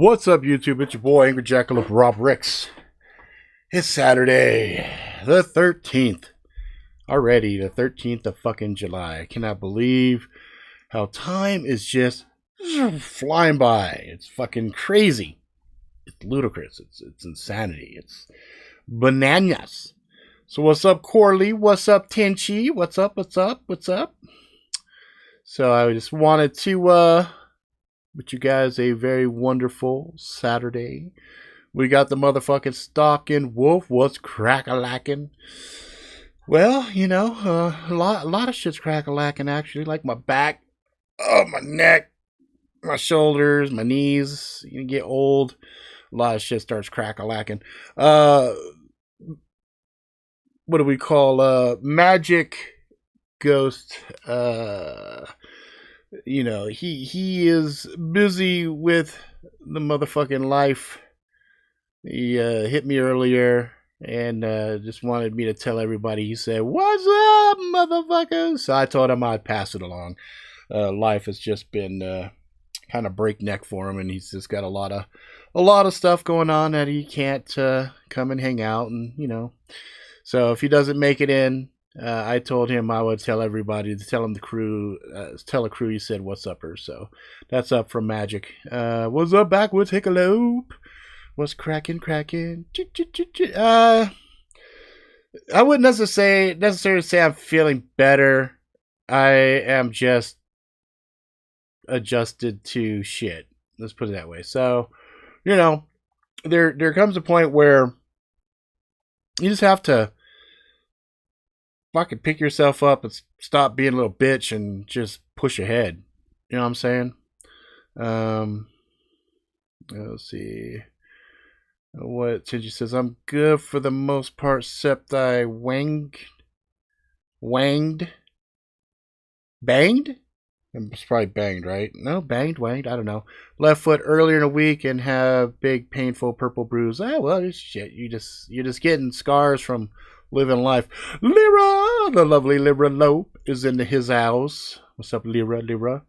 What's up, YouTube? It's your boy, Angry Jackalope Rob Ricks. It's Saturday, the 13th. Already, the 13th of fucking July. I cannot believe how time is just flying by. It's fucking crazy. It's ludicrous. It's insanity. It's bananas. So what's up, Corley? What's up, Tenchi? What's up? So I just wanted to wish you guys a very wonderful Saturday. We got the motherfucking stalking wolf. What's crack-a-lacking? Well, a lot of shit's crack-a-lacking actually. Like my back, my neck, my shoulders, my knees. You get old, a lot of shit starts crack-a-lacking. What do we call Magic Ghost? He is busy with the motherfucking life. He hit me earlier and just wanted me to tell everybody. He said, "What's up, motherfuckers?" So I told him I'd pass it along. Life has just been kind of breakneck for him, and he's just got a lot of stuff going on that he can't come and hang out, and So if he doesn't make it in, I told him I would tell everybody to tell the crew you said what's up her. So that's up from Magic. What's up, Backwoods Hickalope? What's cracking? I wouldn't necessarily say I'm feeling better. I am just adjusted to shit. Let's put it that way. So, there comes a point where you just have to fucking pick yourself up and stop being a little bitch and just push ahead. You know what I'm saying? Let's see. What Tingy says, I'm good for the most part, except I banged? It's probably banged, right? No, wanged, I don't know. Left foot earlier in the week and have big painful purple bruise. Well, it's shit. You're just getting scars from living life. Lyra, the lovely Lyra Lope, is into his house. What's up, Lyra?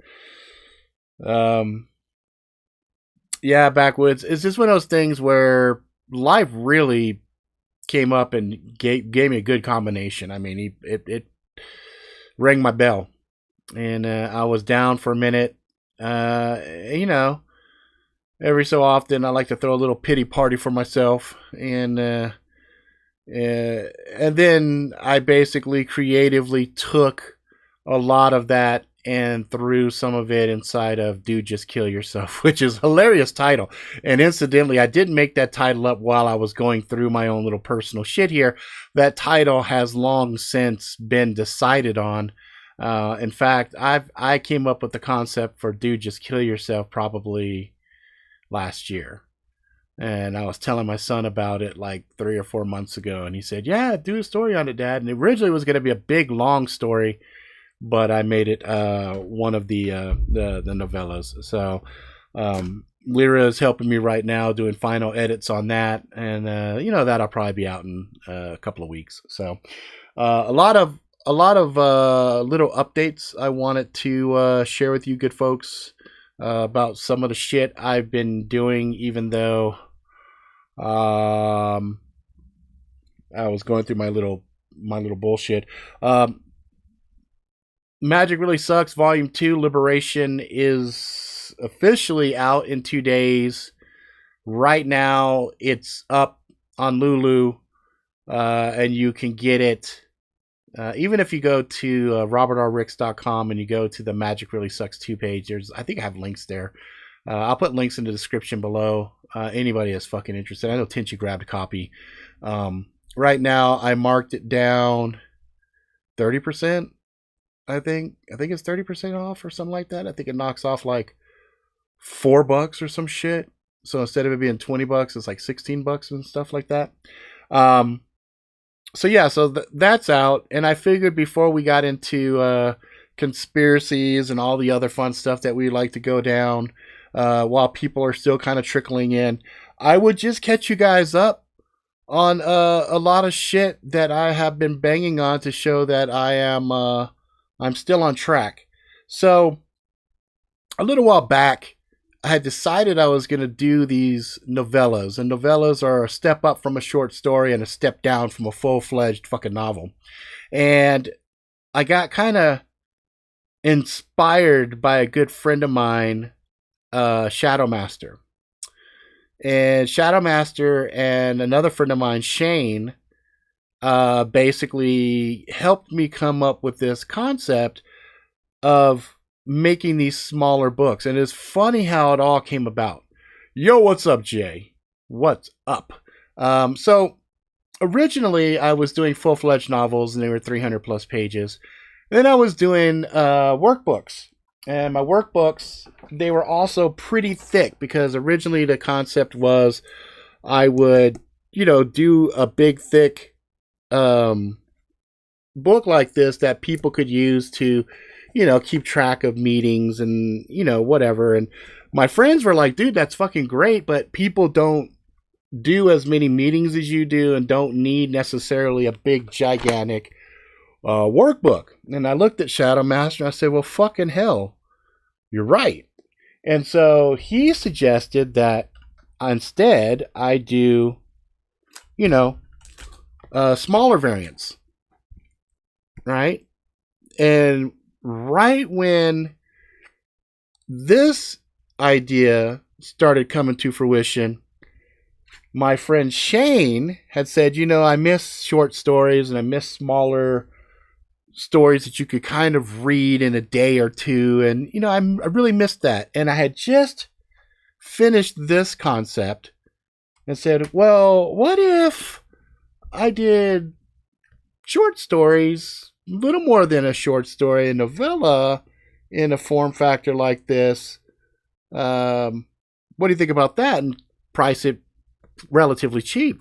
Yeah, Backwoods. It's just one of those things where life really came up and gave me a good combination. I mean, it rang my bell, and I was down for a minute. Every so often I like to throw a little pity party for myself, and then I basically creatively took a lot of that and threw some of it inside of Dude Just Kill Yourself, which is a hilarious title. And incidentally, I didn't make that title up while I was going through my own little personal shit here. That title has long since been decided on. In fact, I came up with the concept for Dude Just Kill Yourself probably last year. And I was telling my son about it like 3 or 4 months ago. And he said, "Yeah, do a story on it, Dad." And originally it was going to be a big, long story, but I made it one of the novellas. So Lyra is helping me right now doing final edits on that, and that'll probably be out in a couple of weeks. So a lot of little updates I wanted to share with you good folks about some of the shit I've been doing, even though I was going through my little bullshit. Magic Really Sucks Volume 2 Liberation is officially out in 2 days. Right now, it's up on Lulu, and you can get it even if you go to robertrricks.com and you go to the Magic Really Sucks 2 page. I think I have links there. I'll put links in the description below. Anybody that's fucking interested. I know Tinchi grabbed a copy. Right now, I marked it down 30%. I think it's 30% off or something like that. I think it knocks off like $4 or some shit. So instead of it being $20, it's like $16 and stuff like that. So yeah, that's out. And I figured before we got into conspiracies and all the other fun stuff that we like to go down, while people are still kind of trickling in, I would just catch you guys up on a lot of shit that I have been banging on to show that I'm still on track. So a little while back, I had decided I was going to do these novellas, and novellas are a step up from a short story and a step down from a full-fledged fucking novel. And I got kind of inspired by a good friend of mine, Shadow Master. And Shadow Master and another friend of mine, Shane, basically helped me come up with this concept of making these smaller books. And it's funny how it all came about. Yo, what's up, Jay? What's up? So originally I was doing full-fledged novels, and they were 300 plus pages. And then I was doing workbooks. And my workbooks, they were also pretty thick, because originally the concept was I would, do a big, thick book like this that people could use to, keep track of meetings and, whatever. And my friends were like, dude, that's fucking great, but people don't do as many meetings as you do and don't need necessarily a big, gigantic workbook. And I looked at Shadow Master and I said, well, fucking hell, you're right. And so he suggested that instead I do, smaller variants. Right? And right when this idea started coming to fruition, my friend Shane had said, I miss short stories and I miss smaller stories that you could kind of read in a day or two. And, I really missed that. And I had just finished this concept and said, well, what if I did short stories, a little more than a short story, a novella in a form factor like this? What do you think about that? And price it relatively cheap.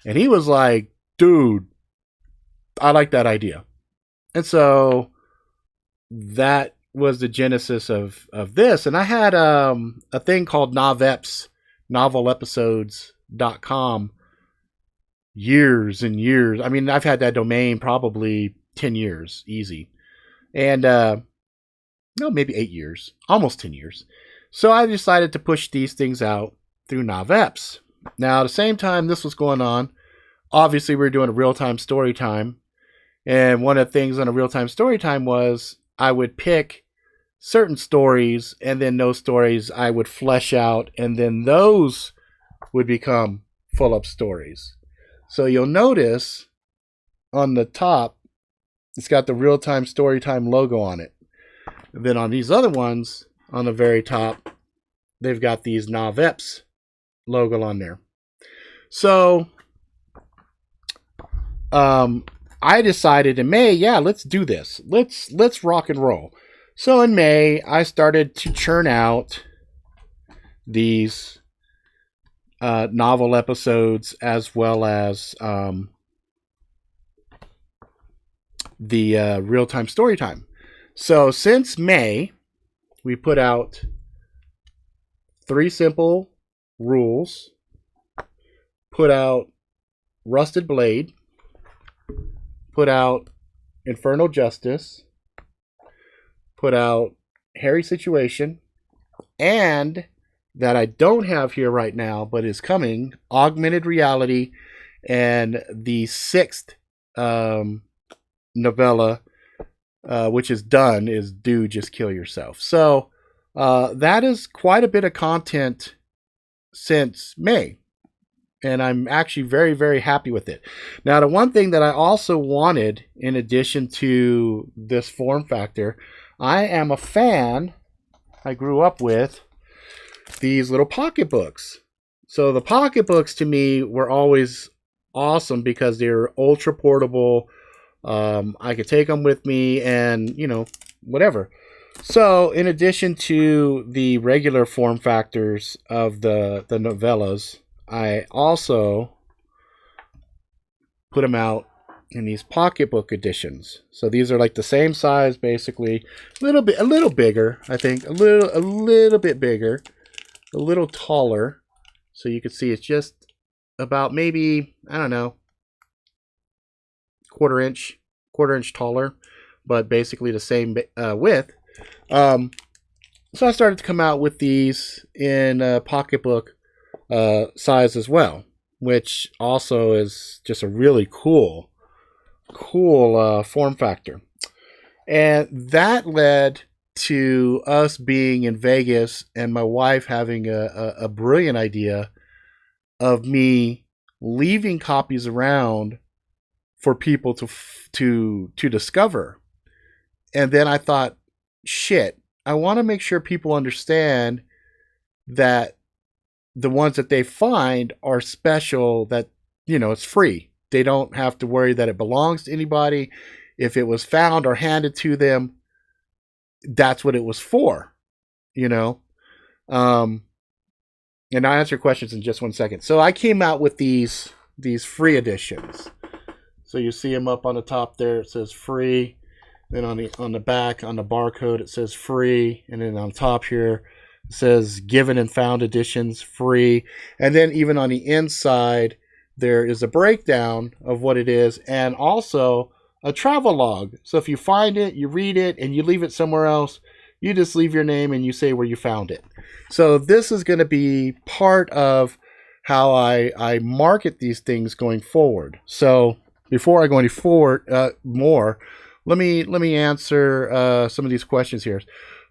And he was like, dude, I like that idea. And so that was the genesis of this. And I had a thing called NovEps, novelepisodes.com, years and years. I mean, I've had that domain probably 10 years, easy. And, no, maybe 8 years, almost 10 years. So I decided to push these things out through NovEps. Now, at the same time this was going on, obviously we were doing a real-time story time. And one of the things on a real-time story time was I would pick certain stories, and then those stories I would flesh out, and then those would become full-up stories. So you'll notice on the top, it's got the real-time story time logo on it. And then on these other ones, on the very top, they've got these NovEps logo on there. So, I decided in May, let's do this. Let's rock and roll. So in May, I started to churn out these novel episodes, as well as the real-time story time. So since May, we put out 3 Simple Rules, put out Rusted Blade, put out Infernal Justice, put out Hairy Situation, and that I don't have here right now, but is coming, Augmented Reality, and the 6th novella, which is done, is Do Just Kill Yourself. So that is quite a bit of content since May. And I'm actually very, very happy with it. Now, the one thing that I also wanted, in addition to this form factor, I am a fan, I grew up with these little pocketbooks. So the pocketbooks to me were always awesome because they're ultra portable. I could take them with me and, whatever. So in addition to the regular form factors of the novellas, I also put them out in these pocketbook editions. So these are like the same size, basically, a little bigger, I think, a little bit bigger, a little taller. So you can see it's just about maybe, I don't know, quarter inch taller, but basically the same width. So I started to come out with these in pocketbook size as well, which also is just a really cool form factor. And that led to us being in Vegas and my wife having a brilliant idea of me leaving copies around for people to discover. And then I thought, shit, I want to make sure people understand that the ones that they find are special, that, it's free. They don't have to worry that it belongs to anybody. If it was found or handed to them, that's what it was for, you know? And I'll answer questions in just 1 second. So I came out with these free editions. So you see them up on the top there. It says free. Then on the back, on the barcode, it says free. And then on top here, it says given and found editions, free. And then even on the inside, there is a breakdown of what it is, and also a travel log. So if you find it, you read it, and you leave it somewhere else, you just leave your name and you say where you found it. So this is going to be part of how I market these things going forward. So before I go any forward more, let me answer some of these questions here.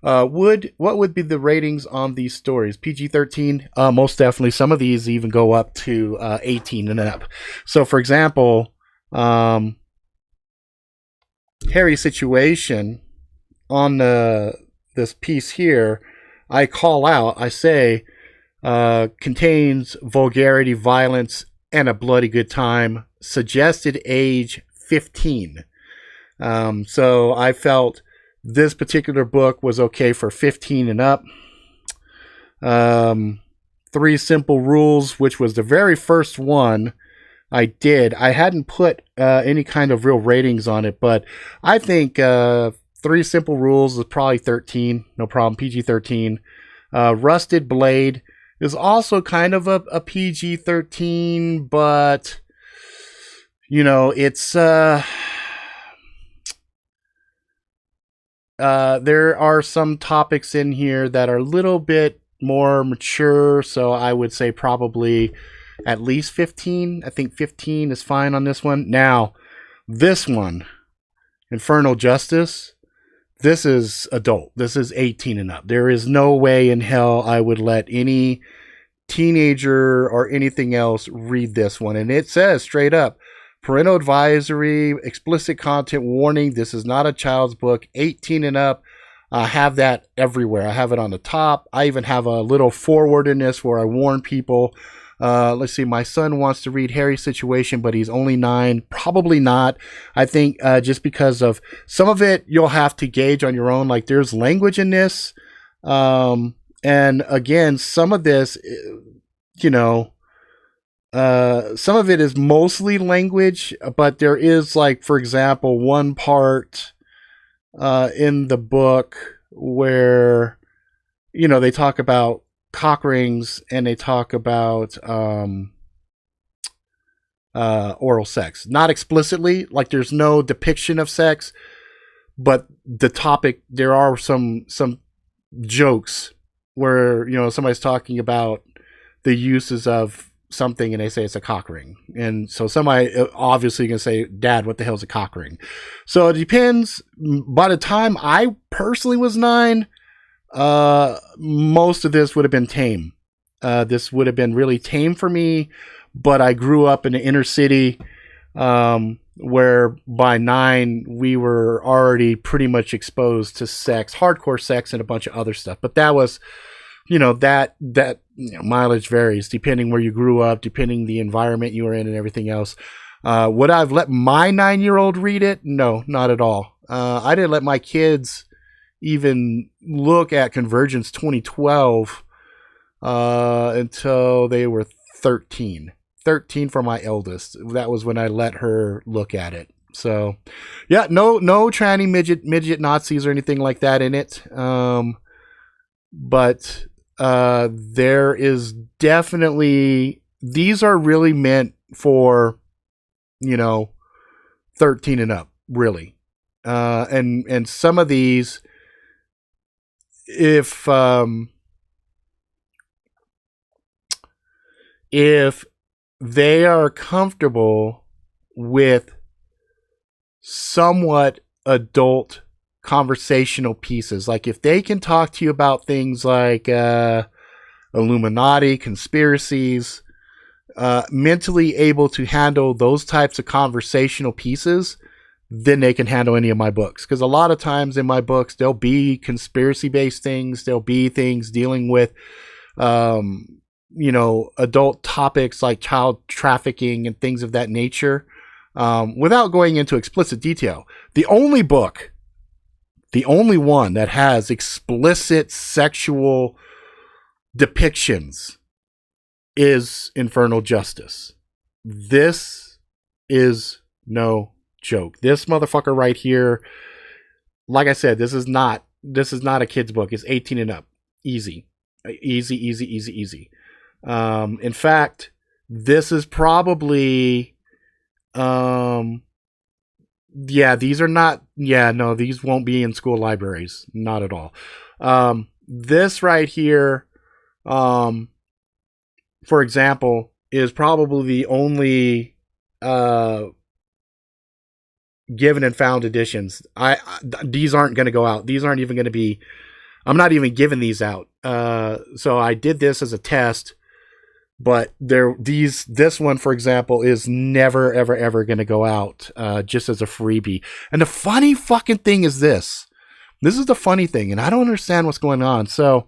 What would be the ratings on these stories? PG-13? Most definitely. Some of these even go up to 18 and up. So, for example, Harry's Situation on this piece here, I call out, I say, contains vulgarity, violence, and a bloody good time. Suggested age 15. So I felt this particular book was okay for 15 and up. 3 Simple Rules, which was the very first one I did. I hadn't put any kind of real ratings on it, but I think 3 Simple Rules is probably 13. No problem. PG-13. Rusted Blade is also kind of a PG-13, but, it's... there are some topics in here that are a little bit more mature, so I would say probably at least 15. I think 15 is fine on this one. Now, this one, Infernal Justice, this is adult. This is 18 and up. There is no way in hell I would let any teenager or anything else read this one. And it says straight up, parental advisory, explicit content warning. This is not a child's book. 18 and up. I have that everywhere. I have it on the top. I even have a little forward in this where I warn people. Let's see. My son wants to read Harry's Situation, but he's only 9. Probably not. I think just because of some of it, you'll have to gauge on your own. Like there's language in this. And again, some of this, some of it is mostly language, but there is, like, for example, one part in the book where, they talk about cock rings and they talk about oral sex. Not explicitly, like there's no depiction of sex, but the topic, there are some jokes where, somebody's talking about the uses of something and they say it's a cock ring, and so somebody obviously can say, Dad, what the hell is a cock ring? So it depends. By the time I personally was 9, most of this would have been tame. This would have been really tame for me, but I grew up in the inner city where by 9 we were already pretty much exposed to sex, hardcore sex, and a bunch of other stuff. But that was, that mileage varies depending where you grew up, depending the environment you were in and everything else. Would I have let my 9-year-old read it? No, not at all. I didn't let my kids even look at Convergence 2012 until they were 13. 13 for my eldest. That was when I let her look at it. So, yeah, no tranny midget Nazis or anything like that in it. But there is definitely, these are really meant for, 13 and up, really. And some of these, if they are comfortable with somewhat adult conversational pieces, like if they can talk to you about things like Illuminati, conspiracies, mentally able to handle those types of conversational pieces, then they can handle any of my books. Because a lot of times in my books, there'll be conspiracy-based things. There'll be things dealing with, adult topics like child trafficking and things of that nature, without going into explicit detail. The only one that has explicit sexual depictions is Infernal Justice. This is no joke. This motherfucker right here, like I said, this is not a kid's book. It's 18 and up. Easy. In fact, this is probably these are not, these won't be in school libraries. Not at all. This right here, for example, is probably the only given and found editions. These aren't going to go out. These aren't even going to be, I'm not even giving these out. So I did this as a test, but this one, for example, is never, ever, ever going to go out, just as a freebie. And the funny fucking thing is this is the funny thing, and I don't understand what's going on. So,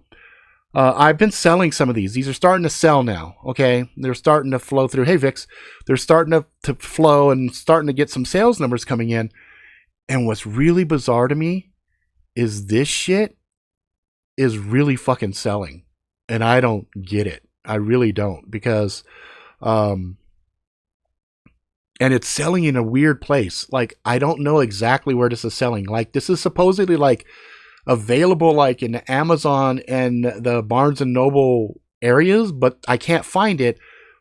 I've been selling some of these. These are starting to sell now. Okay. They're starting to flow through. Hey, Vix, they're starting to flow and starting to get some sales numbers coming in. And what's really bizarre to me is this shit is really fucking selling. And I don't get it. I really don't, because, and it's selling in a weird place. Like, I don't know exactly where this is selling. Like, this is supposedly like available like in Amazon and the Barnes and Noble areas, but I can't find it.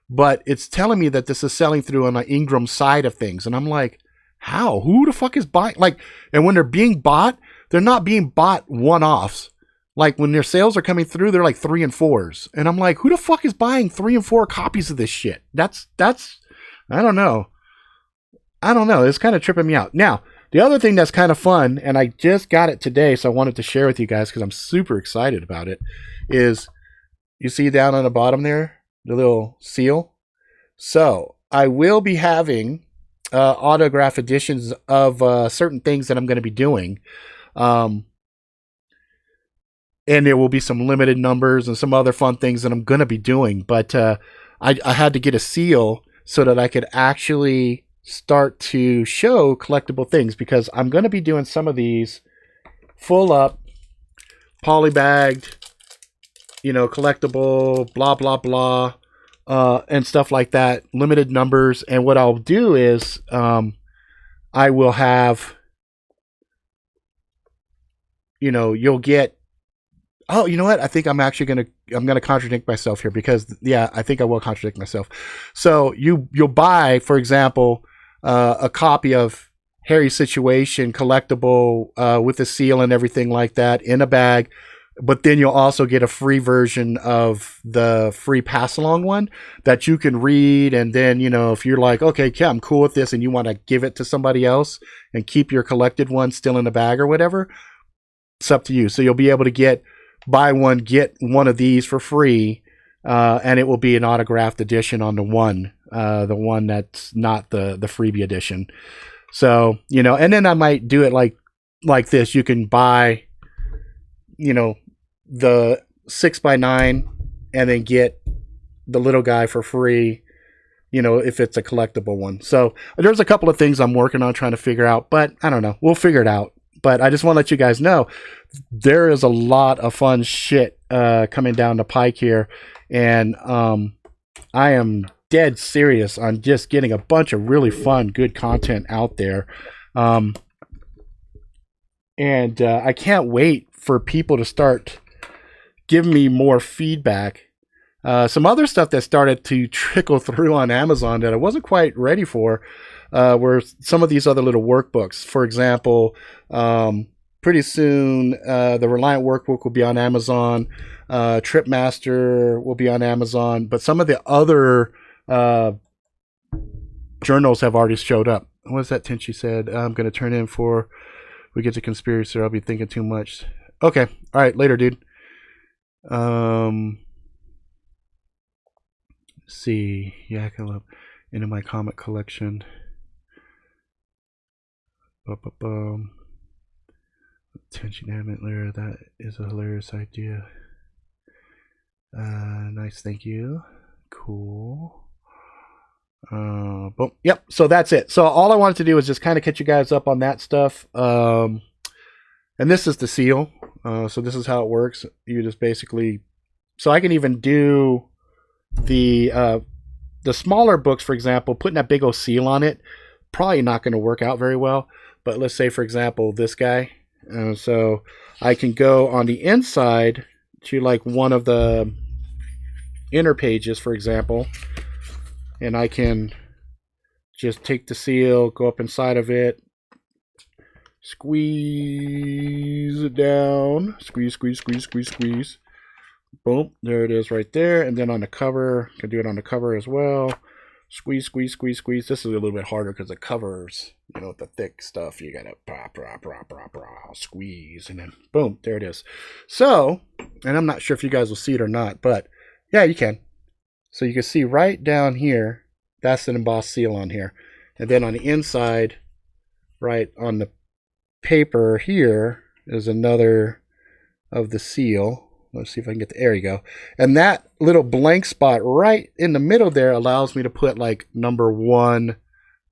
But it's telling me that this is selling through on the Ingram side of things. And I'm like, how? Who the fuck is buying? Like, and when they're being bought, they're not being bought one-offs. Like, when their sales are coming through, they're like 3 and 4s. And I'm like, who the fuck is buying 3 and 4 copies of this shit? That's, I don't know. It's kind of tripping me out. Now, the other thing that's kind of fun, and I just got it today, so I wanted to share with you guys because I'm super excited about it, is you see down on the bottom there, the little seal? So I will be having autograph editions of certain things that I'm going to be doing. And there will be some limited numbers and some other fun things that I'm going to be doing. But I had to get a seal so that I could actually start to show collectible things, because I'm going to be doing some of these full up, polybagged, collectible, blah, blah, blah, and stuff like that, limited numbers. And what I'll do is I will have, you'll get, oh, you know what? I think I'm going to contradict myself here, because I think I will contradict myself. So you'll buy, for example, a copy of Harry's Situation collectible with a seal and everything like that in a bag, but then you'll also get a free version of the free pass along one that you can read. And then, if you're like, okay, yeah, I'm cool with this, and you want to give it to somebody else and keep your collected one still in the bag or whatever, it's up to you. So you'll be able to buy one, get one of these for free, and it will be an autographed edition on the one that's not the freebie edition. So, and then I might do it like this. You can buy, the 6x9 and then get the little guy for free, if it's a collectible one. So there's a couple of things I'm working on trying to figure out, but I don't know. We'll figure it out. But I just want to let you guys know there is a lot of fun shit coming down the pike here. And I am dead serious on just getting a bunch of really fun, good content out there. And I can't wait for people to start giving me more feedback. Some other stuff that started to trickle through on Amazon that I wasn't quite ready for were some of these other little workbooks. For example, pretty soon, the Reliant Workbook will be on Amazon. Tripmaster will be on Amazon. But some of the other journals have already showed up. What's that Tenchi said? I'm going to turn in for we get to conspiracy. I'll be thinking too much. Okay. All right. Later, dude. Let's see. Yeah, I can look into my comic collection. Tenchi, damn it, Lyra. That is a hilarious idea. Nice. Thank you. Cool. Boom. Yep. So that's it. So all I wanted to do is just kind of catch you guys up on that stuff. And this is the seal. So this is how it works. You just basically, so I can even do the smaller books, for example, putting that big old seal on it, probably not going to work out very well. But let's say, for example, this guy. So I can go on the inside to like one of the inner pages, for example, and I can just take the seal, go up inside of it, squeeze it down, squeeze. Boom, there it is right there. And then on the cover, I can do it on the cover as well. Squeeze. This is a little bit harder because the covers, the thick stuff, you gotta squeeze, and then boom, there it is. So, and I'm not sure if you guys will see it or not, but yeah, you can. So you can see right down here, that's an embossed seal on here. And then on the inside, right on the paper here, is another of the seal. Let's see if I can get there you go. And that little blank spot right in the middle there allows me to put like number 1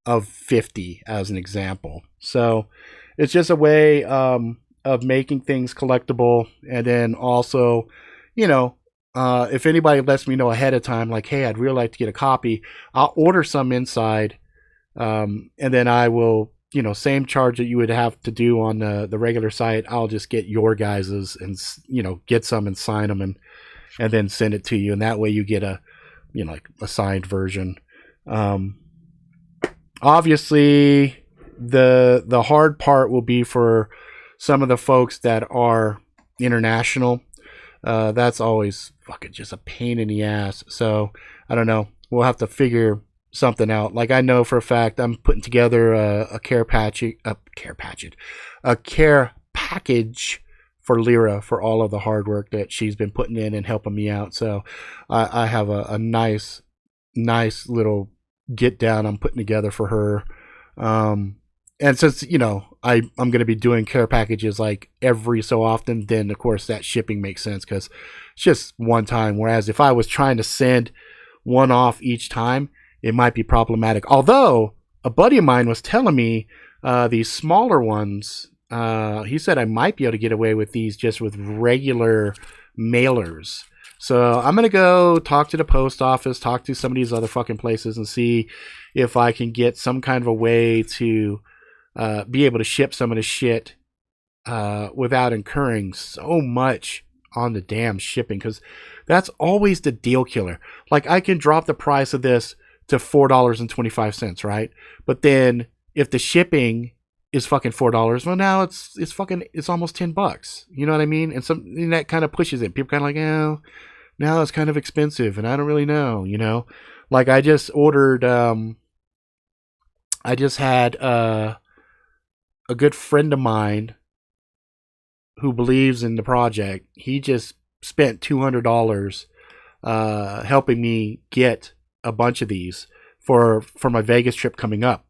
of 50 as an example. So it's just a way of making things collectible. And then also, if anybody lets me know ahead of time, like, hey, I'd really like to get a copy, I'll order some inside. And then I will, same charge that you would have to do on the regular site. I'll just get your guys's and, get some and sign them and then send it to you. And that way you get a signed version. Obviously the hard part will be for some of the folks that are international. That's always fucking just a pain in the ass. So I don't know. We'll have to figure something out. Like I know for a fact I'm putting together a care package for Lyra for all of the hard work that she's been putting in and helping me out. So I have a nice little get down I'm putting together for her. And since, I'm going to be doing care packages like every so often, then of course that shipping makes sense because it's just one time. Whereas if I was trying to send one off each time, it might be problematic. Although a buddy of mine was telling me these smaller ones, he said I might be able to get away with these just with regular mailers. So I'm going to go talk to the post office, talk to some of these other fucking places and see if I can get some kind of a way to be able to ship some of the shit without incurring so much on the damn shipping, because that's always the deal killer. Like I can drop the price of this to $4.25, right? But then if the shipping is fucking $4, well now it's almost $10. You know what I mean? And that kind of pushes it. People kind of like, now it's kind of expensive and I don't really know, Like I just ordered I just had a good friend of mine who believes in the project. He just spent $200 helping me get a bunch of these for my Vegas trip coming up.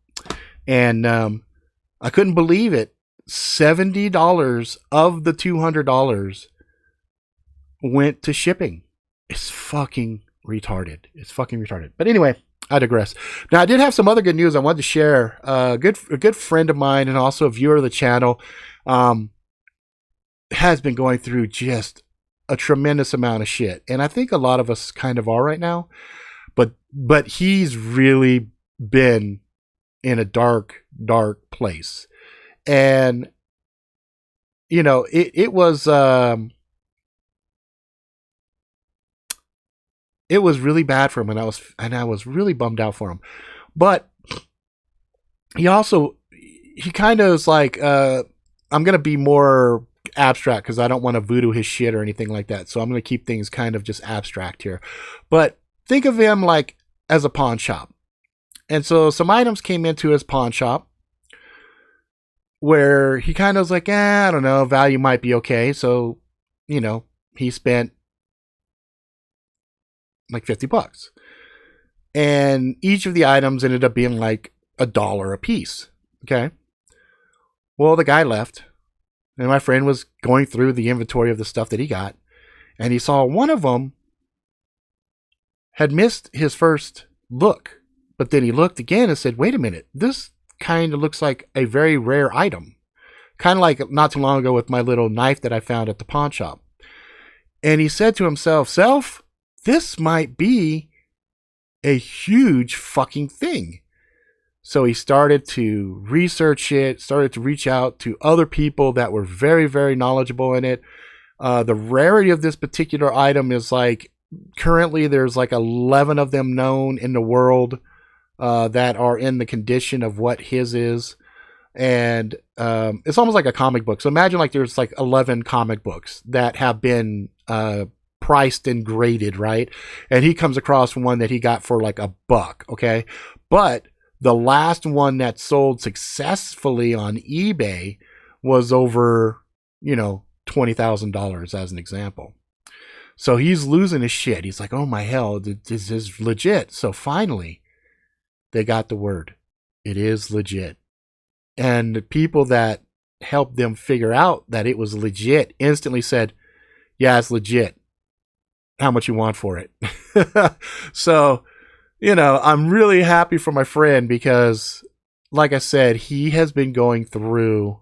And I couldn't believe it. $70 of the $200 went to shipping. It's fucking retarded. But anyway, I digress. Now, I did have some other good news I wanted to share. A good friend of mine and also a viewer of the channel has been going through just a tremendous amount of shit. And I think a lot of us kind of are right now. But he's really been in a dark place. And, it was really bad for him, and I was really bummed out for him. But he kind of was like, I'm going to be more abstract because I don't want to voodoo his shit or anything like that. So I'm going to keep things kind of just abstract here. But think of him like as a pawn shop. And so some items came into his pawn shop where he kind of was like, I don't know, value might be okay. So, you know, he spent like $50. And each of the items ended up being like $1 a piece. Okay. Well, the guy left, and my friend was going through the inventory of the stuff that he got, and he saw one of them had missed his first look. But then he looked again and said, wait a minute, this kind of looks like a very rare item. Kind of like not too long ago with my little knife that I found at the pawn shop. And he said to himself, Self, this might be a huge fucking thing. So he started to research it, started to reach out to other people that were very, very knowledgeable in it. The rarity of this particular item is like, currently there's like 11 of them known in the world that are in the condition of what his is. And it's almost like a comic book. So imagine like there's like 11 comic books that have been priced and graded, right? And he comes across one that he got for like $1, okay? But the last one that sold successfully on eBay was over, $20,000 as an example. So he's losing his shit. He's like, oh my hell, this is legit. So finally, they got the word. It is legit. And the people that helped them figure out that it was legit instantly said, yeah, it's legit. How much you want for it? So, I'm really happy for my friend because, like I said, he has been going through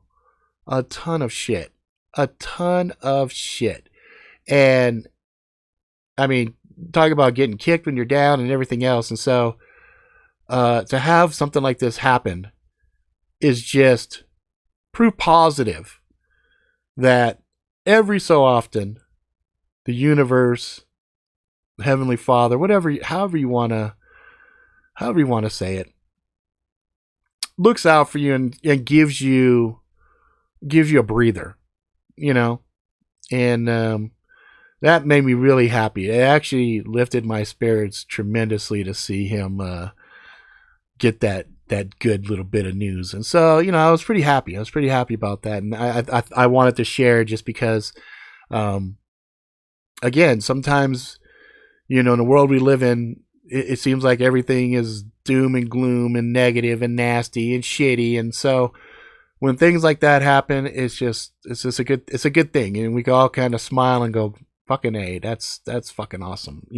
a ton of shit. And, I mean, talk about getting kicked when you're down and everything else. And so, to have something like this happen is just proof positive that every so often the universe, the Heavenly Father, however you want to say it, looks out for you and gives you a breather, and that made me really happy. It actually lifted my spirits tremendously to see him get that good little bit of news. And so, I was pretty happy. I was pretty happy about that. And I wanted to share just because, again, sometimes, in the world we live in, it seems like everything is doom and gloom and negative and nasty and shitty. And so when things like that happen, it's just a good thing. And we can all kind of smile and go, fucking A, that's fucking awesome.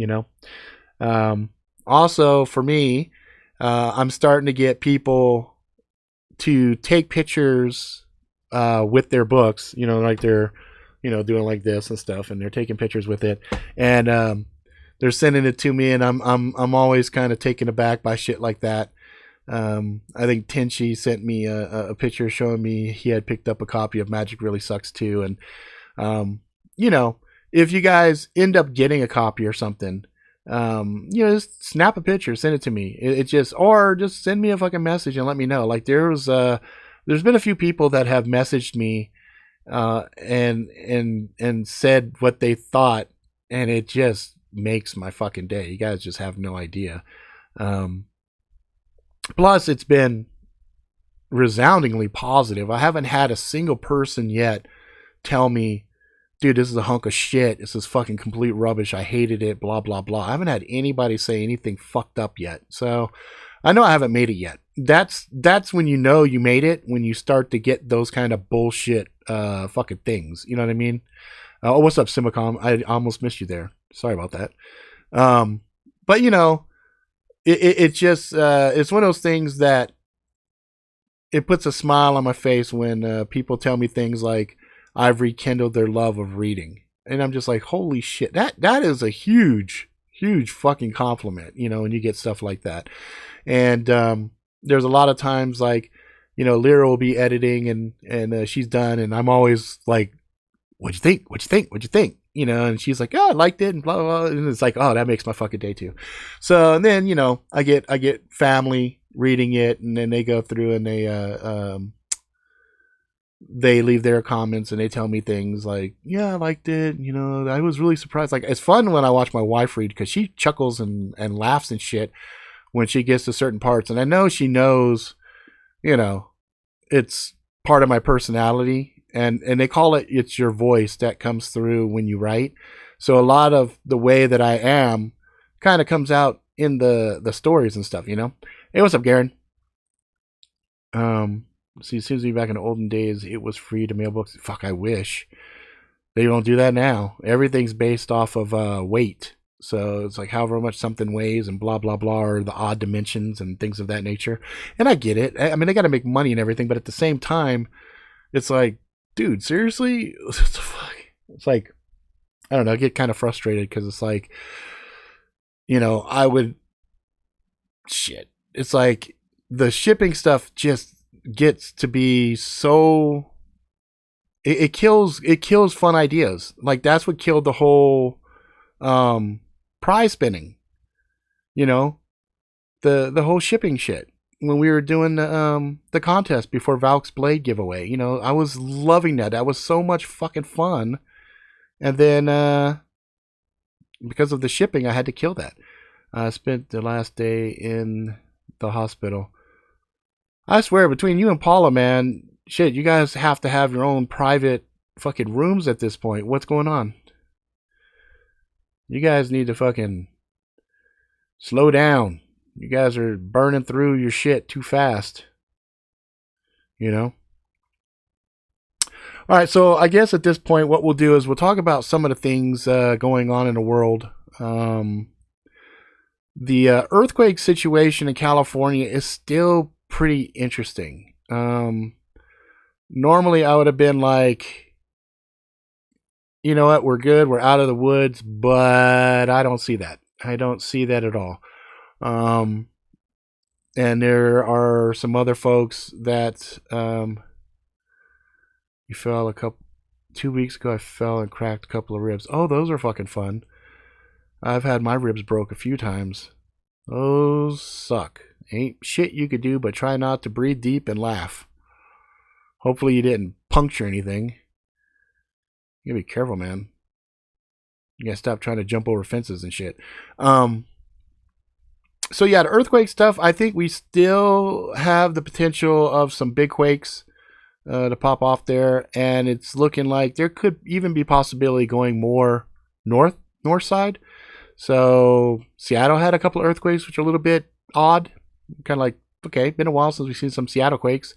Also for me, I'm starting to get people to take pictures with their books, like they're, doing like this and stuff, and they're taking pictures with it, and they're sending it to me, and I'm always kind of taken aback by shit like that. I think Tenchi sent me a picture showing me he had picked up a copy of Magic Really Sucks too, and if you guys end up getting a copy or something, just snap a picture, send it to me. Or just send me a fucking message and let me know. Like there's been a few people that have messaged me, and said what they thought, and it just makes my fucking day. You guys just have no idea. Plus it's been resoundingly positive. I haven't had a single person yet tell me, dude, this is a hunk of shit. This is fucking complete rubbish. I hated it, blah, blah, blah. I haven't had anybody say anything fucked up yet. So I know I haven't made it yet. That's when you know you made it, when you start to get those kind of bullshit fucking things. You know what I mean? Oh, what's up, Simicom? I almost missed you there. Sorry about that. But, it just, it's one of those things that it puts a smile on my face when people tell me things like, I've rekindled their love of reading. And I'm just like, holy shit, that is a huge, huge fucking compliment, when you get stuff like that. And there's a lot of times like, Lyra will be editing and she's done, and I'm always like, what'd you think? What'd you think? And she's like, oh, I liked it, and blah, blah, blah. And it's like, oh, that makes my fucking day too. So, and then, I get family reading it, and then they go through and they, they leave their comments and they tell me things like, yeah, I liked it. You know, I was really surprised. Like, it's fun when I watch my wife read because she chuckles and laughs and shit when she gets to certain parts. And I know she knows, you know, it's part of my personality. And they call it, it's your voice that comes through when you write. So a lot of the way that I am kind of comes out in the stories and stuff, you know? Hey, what's up, Garen? See, it seems to be back in the olden days, it was free to mail books. Fuck, I wish. They don't do that now. Everything's based off of weight. So it's like however much something weighs and blah, blah, blah, or the odd dimensions and things of that nature. And I get it. I mean, they got to make money and everything, but at the same time, it's like, dude, seriously? It's like, I don't know, I get kind of frustrated because it's like, you know, I would, shit. It's like the shipping stuff just gets to be so it kills fun ideas. Like that's what killed the whole prize spinning. You know, the whole shipping shit. When we were doing the contest before Valk's Blade giveaway, you know, I was loving that. That was so much fucking fun. And then because of the shipping, I had to kill that. I spent the last day in the hospital. I swear, between you and Paula, man, shit, you guys have to have your own private fucking rooms at this point. What's going on? You guys need to fucking slow down. You guys are burning through your shit too fast. You know? All right, so I guess at this point, what we'll do is we'll talk about some of the things going on in the world. The earthquake situation in California is still pretty interesting. Normally, I would have been like, you know what, we're good, we're out of the woods, but I don't see that. I don't see that at all. And there are some other folks that you fell 2 weeks ago. I fell and cracked a couple of ribs. Oh, those are fucking fun. I've had my ribs broke a few times. Those suck. Ain't shit you could do but try not to breathe deep and laugh. Hopefully you didn't puncture anything. You gotta be careful, man. You gotta stop trying to jump over fences and shit. So yeah, the earthquake stuff, I think we still have the potential of some big quakes to pop off there, and it's looking like there could even be possibility going more north side. So Seattle had a couple of earthquakes, which are a little bit odd. Kind of like, okay, been a while since we've seen some Seattle quakes.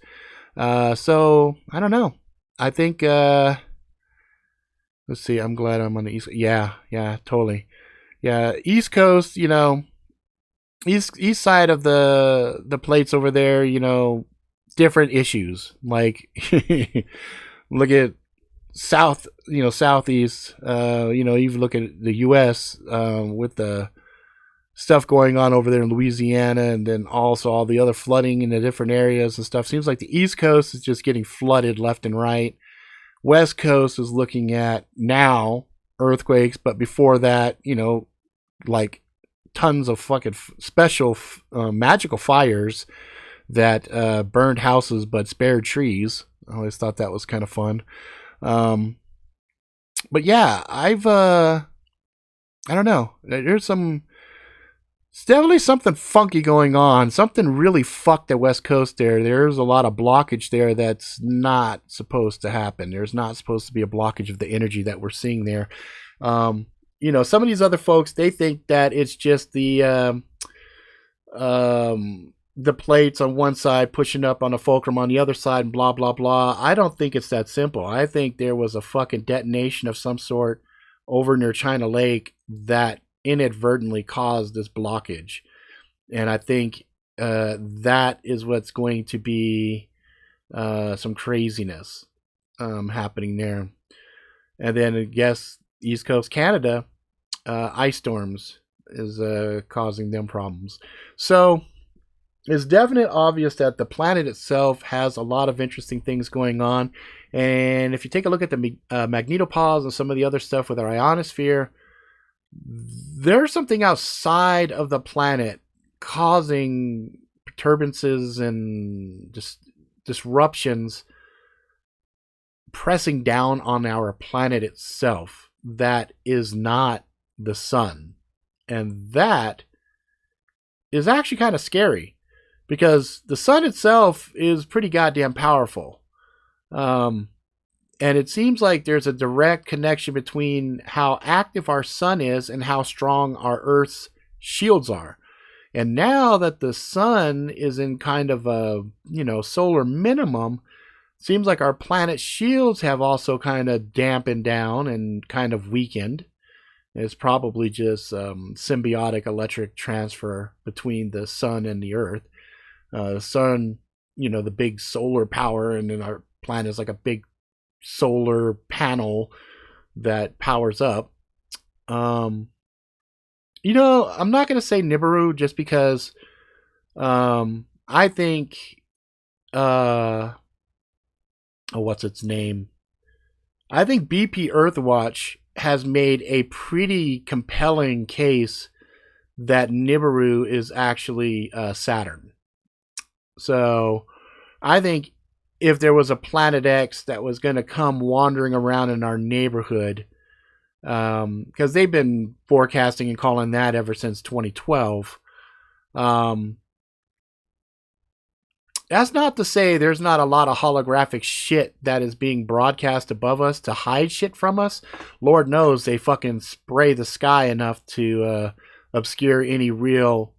So I don't know. I think let's see. I'm glad I'm on the east. Yeah, totally. Yeah, East Coast. You know, east side of the plates over there. You know, different issues. Like look at south. You know, southeast. You know, even look at the U.S. With the stuff going on over there in Louisiana, and then also all the other flooding in the different areas and stuff. Seems like the East Coast is just getting flooded left and right. West Coast is looking at now earthquakes, but before that, you know, like tons of fucking special magical fires that burned houses but spared trees. I always thought that was kind of fun. But yeah, I don't know. There's definitely something funky going on. Something really fucked at West Coast there. There's a lot of blockage there that's not supposed to happen. There's not supposed to be a blockage of the energy that we're seeing there. You know, some of these other folks, they think that it's just the plates on one side pushing up on the fulcrum on the other side and blah, blah, blah. I don't think it's that simple. I think there was a fucking detonation of some sort over near China Lake that inadvertently caused this blockage, and I think that is what's going to be some craziness happening there. And then I guess East Coast Canada, ice storms is causing them problems. So it's definitely obvious that the planet itself has a lot of interesting things going on, and if you take a look at the magnetopause and some of the other stuff with our ionosphere, there's something outside of the planet causing perturbances and just disruptions pressing down on our planet itself that is not the sun. And that is actually kind of scary because the sun itself is pretty goddamn powerful. And it seems like there's a direct connection between how active our sun is and how strong our Earth's shields are. And now that the sun is in kind of a, solar minimum, seems like our planet's shields have also kind of dampened down and kind of weakened. It's probably just symbiotic electric transfer between the sun and the Earth. The sun, the big solar power, and then our planet is like a big solar panel that powers up. I'm not going to say Nibiru just because I think, what's its name? I think BP Earthwatch has made a pretty compelling case that Nibiru is actually Saturn. So I think if there was a Planet X that was going to come wandering around in our neighborhood, because they've been forecasting and calling that ever since 2012. That's not to say there's not a lot of holographic shit that is being broadcast above us to hide shit from us. Lord knows they fucking spray the sky enough to obscure any real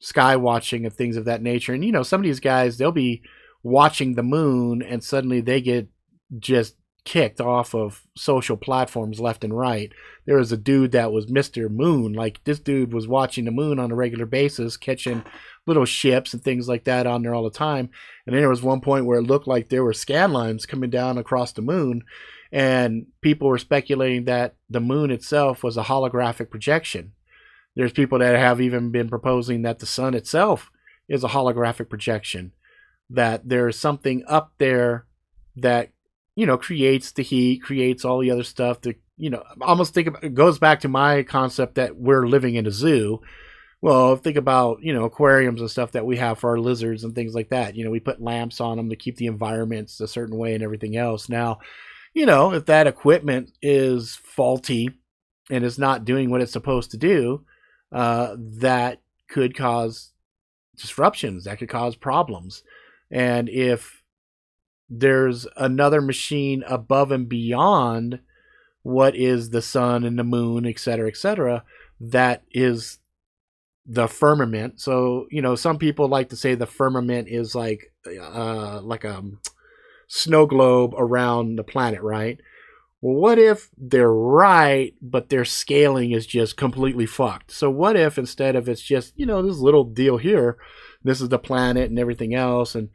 sky watching and things of that nature. And, some of these guys, they'll be watching the moon and suddenly they get just kicked off of social platforms left and right. There was a dude that was Mr. Moon. Like, this dude was watching the moon on a regular basis, catching little ships and things like that on there all the time. And then there was one point where it looked like there were scan lines coming down across the moon, and people were speculating that the moon itself was a holographic projection. There's people that have even been proposing that the sun itself is a holographic projection, that there's something up there that creates the heat, creates all the other stuff that, almost think about, it goes back to my concept that we're living in a zoo. Well, think about, aquariums and stuff that we have for our lizards and things like that. We put lamps on them to keep the environments a certain way and everything else. Now, if that equipment is faulty and is not doing what it's supposed to do, that could cause disruptions, that could cause problems. And if there's another machine above and beyond what is the sun and the moon, et cetera, that is the firmament. So, some people like to say the firmament is like a snow globe around the planet, right? Well, what if they're right, but their scaling is just completely fucked? So what if instead of it's just, this little deal here, this is the planet and everything else, and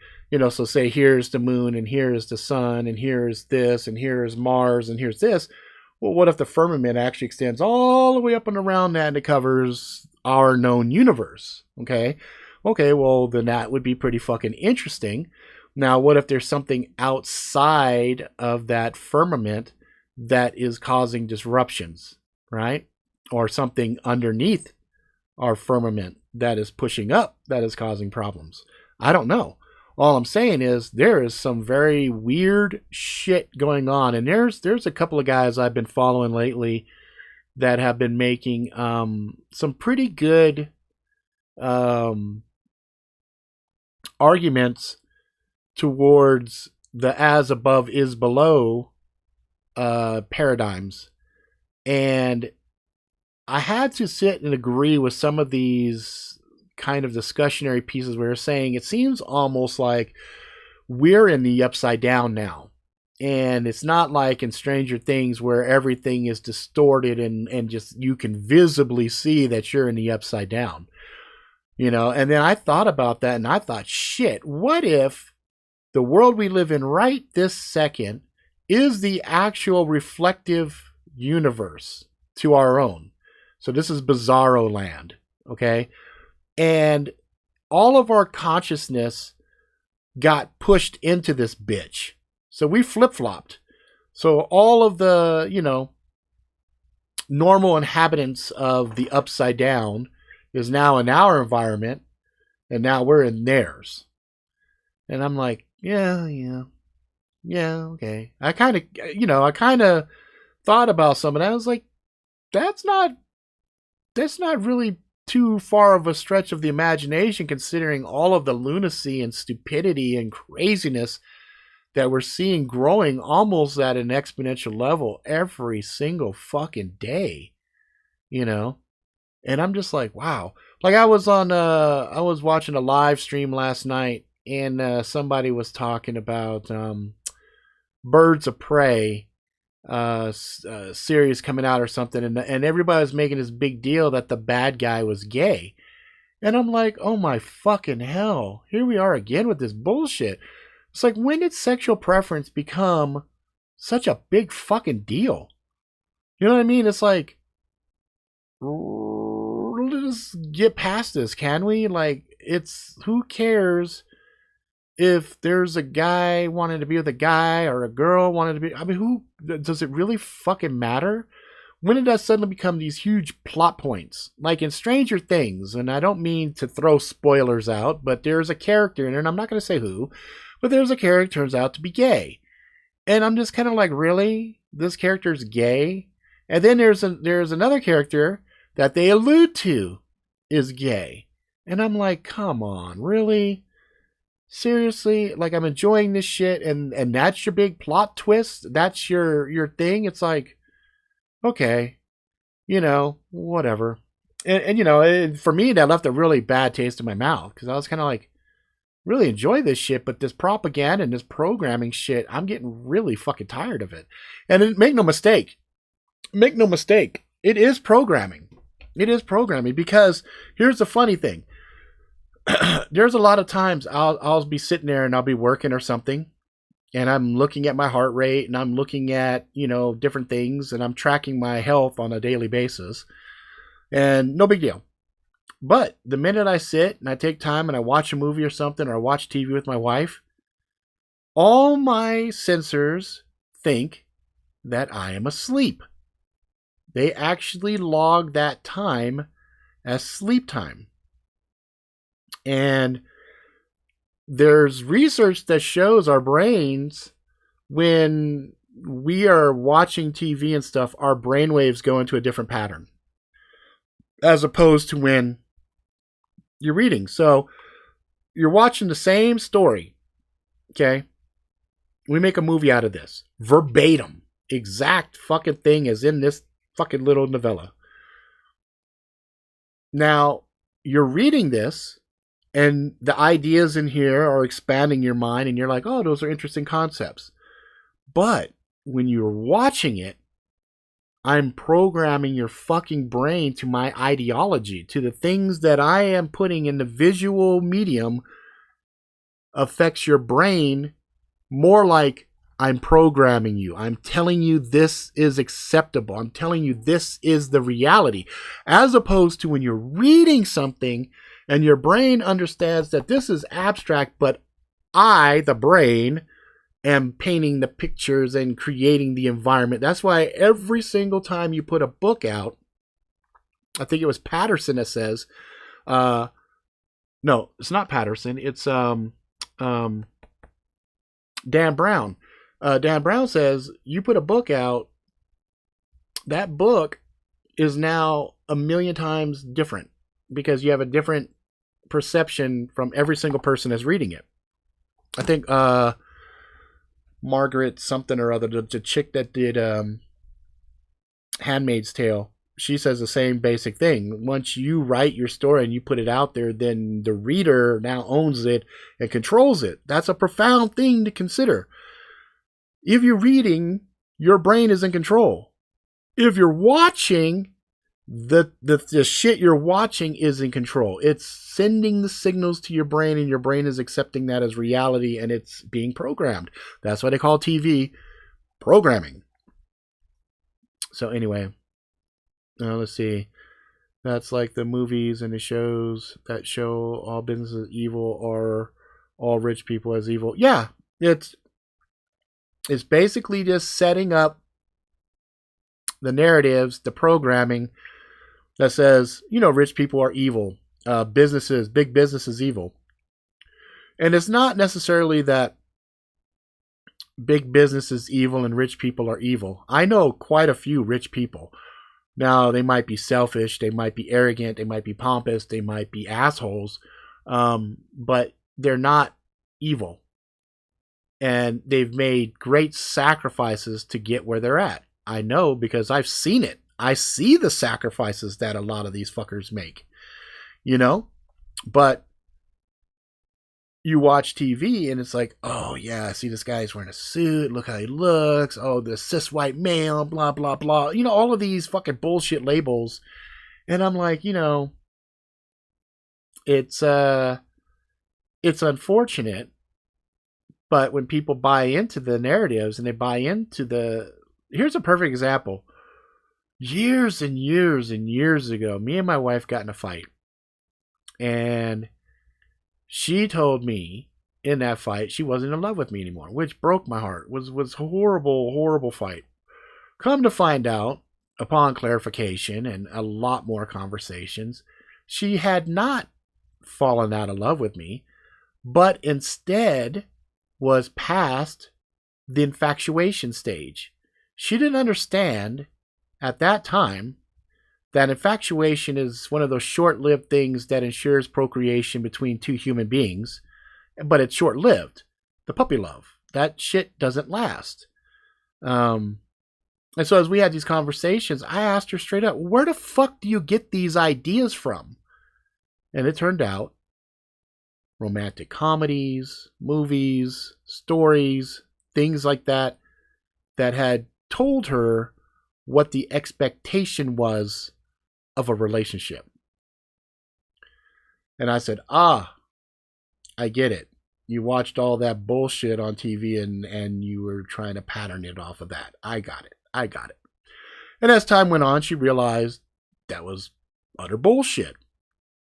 so say here's the moon and here's the sun and here's this and here's Mars and here's this. Well, what if the firmament actually extends all the way up and around that and it covers our known universe? Okay, well, then that would be pretty fucking interesting. Now, what if there's something outside of that firmament that is causing disruptions, right? Or something underneath our firmament that is pushing up, that is causing problems? I don't know. All I'm saying is there is some very weird shit going on, and there's a couple of guys I've been following lately that have been making some pretty good arguments towards the as above is below paradigms. And I had to sit and agree with some of these kind of discussionary pieces where they're saying it seems almost like we're in the upside down now. And it's not like in Stranger Things where everything is distorted and just you can visibly see that you're in the upside down. And then I thought about that and I thought, shit, what if the world we live in right this second is the actual reflective universe to our own? So this is Bizarro land, okay? And all of our consciousness got pushed into this bitch. So we flip-flopped. So all of the, normal inhabitants of the upside down is now in our environment, and now we're in theirs. And I'm like, yeah. yeah, okay. I kind of thought about some, and I was like, that's not that's not really too far of a stretch of the imagination, considering all of the lunacy and stupidity and craziness that we're seeing growing almost at an exponential level every single fucking day, you know? And I'm just like, wow. Like I was watching a live stream last night, and somebody was talking about Birds of Prey series coming out or something, and everybody was making this big deal that the bad guy was gay. And I'm like, oh my fucking hell. Here we are again with this bullshit. It's like, when did sexual preference become such a big fucking deal? You know what I mean? It's like, let's get past this, can we? Like, it's, who cares if there's a guy wanting to be with a guy or a girl wanting to be, I mean, who, does it really fucking matter? When did that suddenly become these huge plot points? Like in Stranger Things, and I don't mean to throw spoilers out, but there's a character in it, and I'm not going to say who, but there's a character who turns out to be gay. And I'm just kind of like, really? This character's gay? And then there's another character that they allude to is gay. And I'm like, come on, really? Seriously? Like, I'm enjoying this shit, and that's your big plot twist? That's your thing? It's like, okay, whatever. And for me, that left a really bad taste in my mouth, because I was kind of like, really enjoy this shit, but this propaganda and this programming shit, I'm getting really fucking tired of it. And make no mistake, it is programming. It is programming, because here's the funny thing. There's a lot of times I'll be sitting there and I'll be working or something, and I'm looking at my heart rate, and I'm looking at, different things, and I'm tracking my health on a daily basis, and no big deal. But the minute I sit and I take time and I watch a movie or something, or I watch TV with my wife, all my sensors think that I am asleep. They actually log that time as sleep time. And there's research that shows our brains, when we are watching TV and stuff, our brainwaves go into a different pattern, as opposed to when you're reading. So you're watching the same story, okay? We make a movie out of this, verbatim, exact fucking thing as in this fucking little novella. Now, you're reading this, and the ideas in here are expanding your mind, and you're like, oh, those are interesting concepts. But when you're watching it, I'm programming your fucking brain to my ideology, to the things that I am putting in the visual medium affects your brain more like I'm programming you. I'm telling you this is acceptable. I'm telling you this is the reality. As opposed to when you're reading something and your brain understands that this is abstract, but I, the brain, am painting the pictures and creating the environment. That's why every single time you put a book out, I think it was Patterson that says, no, it's not Patterson. It's Dan Brown. Dan Brown says, you put a book out, that book is now a million times different, because you have a different perception from every single person that's reading it. I think Margaret something or other, the chick that did Handmaid's Tale, she says the same basic thing. Once you write your story and you put it out there, then the reader now owns it and controls it. That's a profound thing to consider. If you're reading, your brain is in control. If you're watching, the shit you're watching is in control. It's sending the signals to your brain, and your brain is accepting that as reality, and it's being programmed. That's why they call TV programming. So anyway, let's see. That's like the movies and the shows that show all businesses evil or all rich people as evil. Yeah, it's basically just setting up the narratives, the programming that says, rich people are evil. Big business is evil. And it's not necessarily that big business is evil and rich people are evil. I know quite a few rich people. Now, they might be selfish, they might be arrogant, they might be pompous, they might be assholes, but they're not evil. And they've made great sacrifices to get where they're at. I know because I've seen it. I see the sacrifices that a lot of these fuckers make, you know? But you watch TV and it's like, oh yeah, I see this guy's wearing a suit. Look how he looks. Oh, the cis white male, blah, blah, blah. You know, all of these fucking bullshit labels. And I'm like, it's unfortunate. But when people buy into the narratives and they buy into here's a perfect example. Years and years and years ago, me and my wife got in a fight. And she told me in that fight she wasn't in love with me anymore, which broke my heart. Was horrible, horrible fight. Come to find out, upon clarification and a lot more conversations, she had not fallen out of love with me, but instead was past the infatuation stage. She didn't understand at that time that infatuation is one of those short-lived things that ensures procreation between two human beings, but it's short-lived. The puppy love. That shit doesn't last. And so as we had these conversations, I asked her straight up, where the fuck do you get these ideas from? And it turned out, romantic comedies, movies, stories, things like that, that had told her what the expectation was of a relationship. And I said, I get it. You watched all that bullshit on TV and you were trying to pattern it off of that. I got it. And as time went on, she realized that was utter bullshit.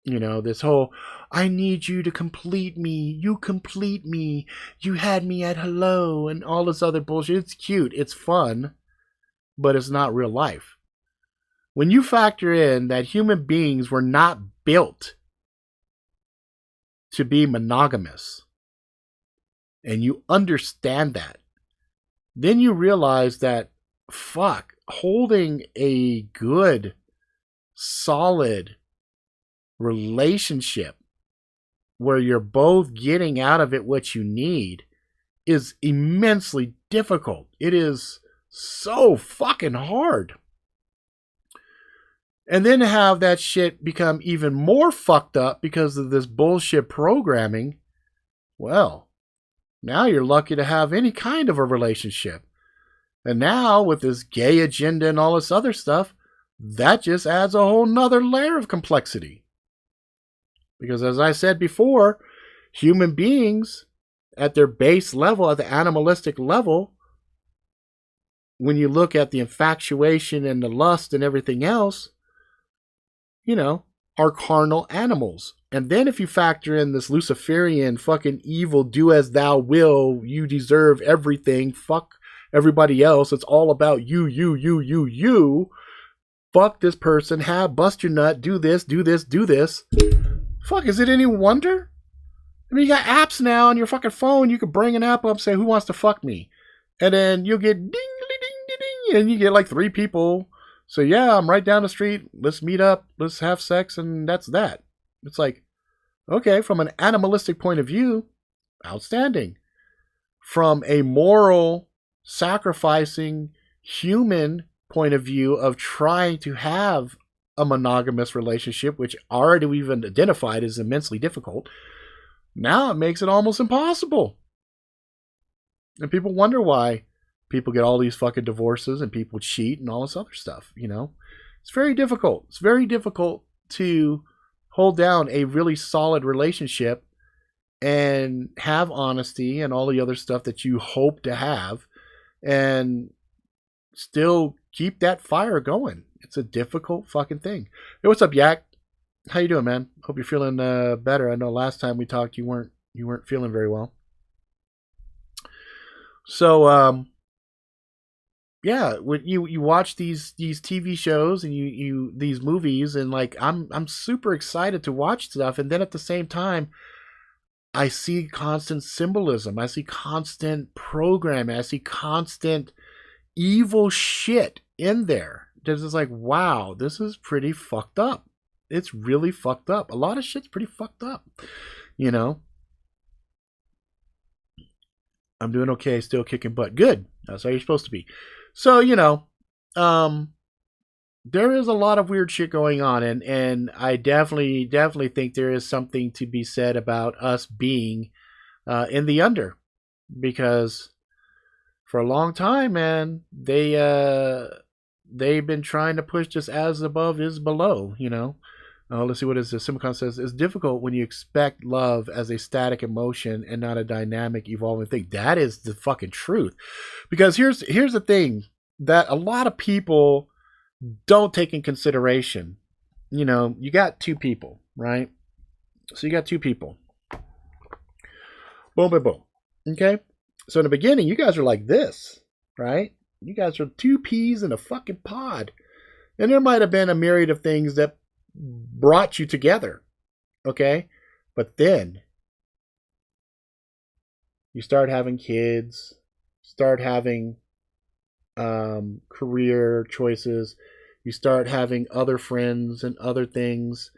This whole, I need you to complete me. You complete me. You had me at hello and all this other bullshit. It's cute. It's fun, but it's not real life. When you factor in that human beings were not built to be monogamous, and you understand that, then you realize that, holding a good, solid relationship where you're both getting out of it what you need is immensely difficult. It is so fucking hard. And then have that shit become even more fucked up because of this bullshit programming. Well, now you're lucky to have any kind of a relationship. And now with this gay agenda and all this other stuff, that just adds a whole nother layer of complexity. Because as I said before, human beings at their base level, at the animalistic level, when you look at the infatuation and the lust and everything else, are carnal animals. And then if you factor in this Luciferian fucking evil, do as thou will, you deserve everything, fuck everybody else, it's all about you, fuck this person, bust your nut, do this. Fuck, is it any wonder? I mean, you got apps now on your fucking phone, you could bring an app up, say, who wants to fuck me? And then you'll get ding, ding, ding, ding, and you get like 3 people. So yeah, I'm right down the street. Let's meet up. Let's have sex. And that's that. It's like, okay, from an animalistic point of view, outstanding. From a moral, sacrificing, human point of view of trying to have a monogamous relationship, which already we've identified as immensely difficult, now it makes it almost impossible. And people wonder why people get all these fucking divorces and people cheat and all this other stuff, It's very difficult. It's very difficult to hold down a really solid relationship and have honesty and all the other stuff that you hope to have and still keep that fire going. It's a difficult fucking thing. Hey, what's up, Yak? How you doing, man? Hope you're feeling better. I know last time we talked you weren't feeling very well. So, yeah, when you watch these TV shows and you these movies, and like I'm super excited to watch stuff, and then at the same time I see constant symbolism. I see constant programming. I see constant evil shit in there. It's just like, wow, this is pretty fucked up. It's really fucked up. A lot of shit's pretty fucked up. You know? I'm doing okay, still kicking butt. Good. That's how you're supposed to be. So, you know, there is a lot of weird shit going on, and I definitely think there is something to be said about us being in the under, because for a long time, man, they've been trying to push just as above is below, you know. Let's see, what is this? Simicon says, it's difficult when you expect love as a static emotion and not a dynamic, evolving thing. That is the fucking truth. Because here's the thing that a lot of people don't take in consideration. You know, you got two people, right? So you got two people. Boom, boom, boom. Okay? So in the beginning, you guys are like this, right? You guys are two peas in a fucking pod. And there might have been a myriad of things that brought you together, okay? But then you start having kids, start having career choices, you start having other friends and other things,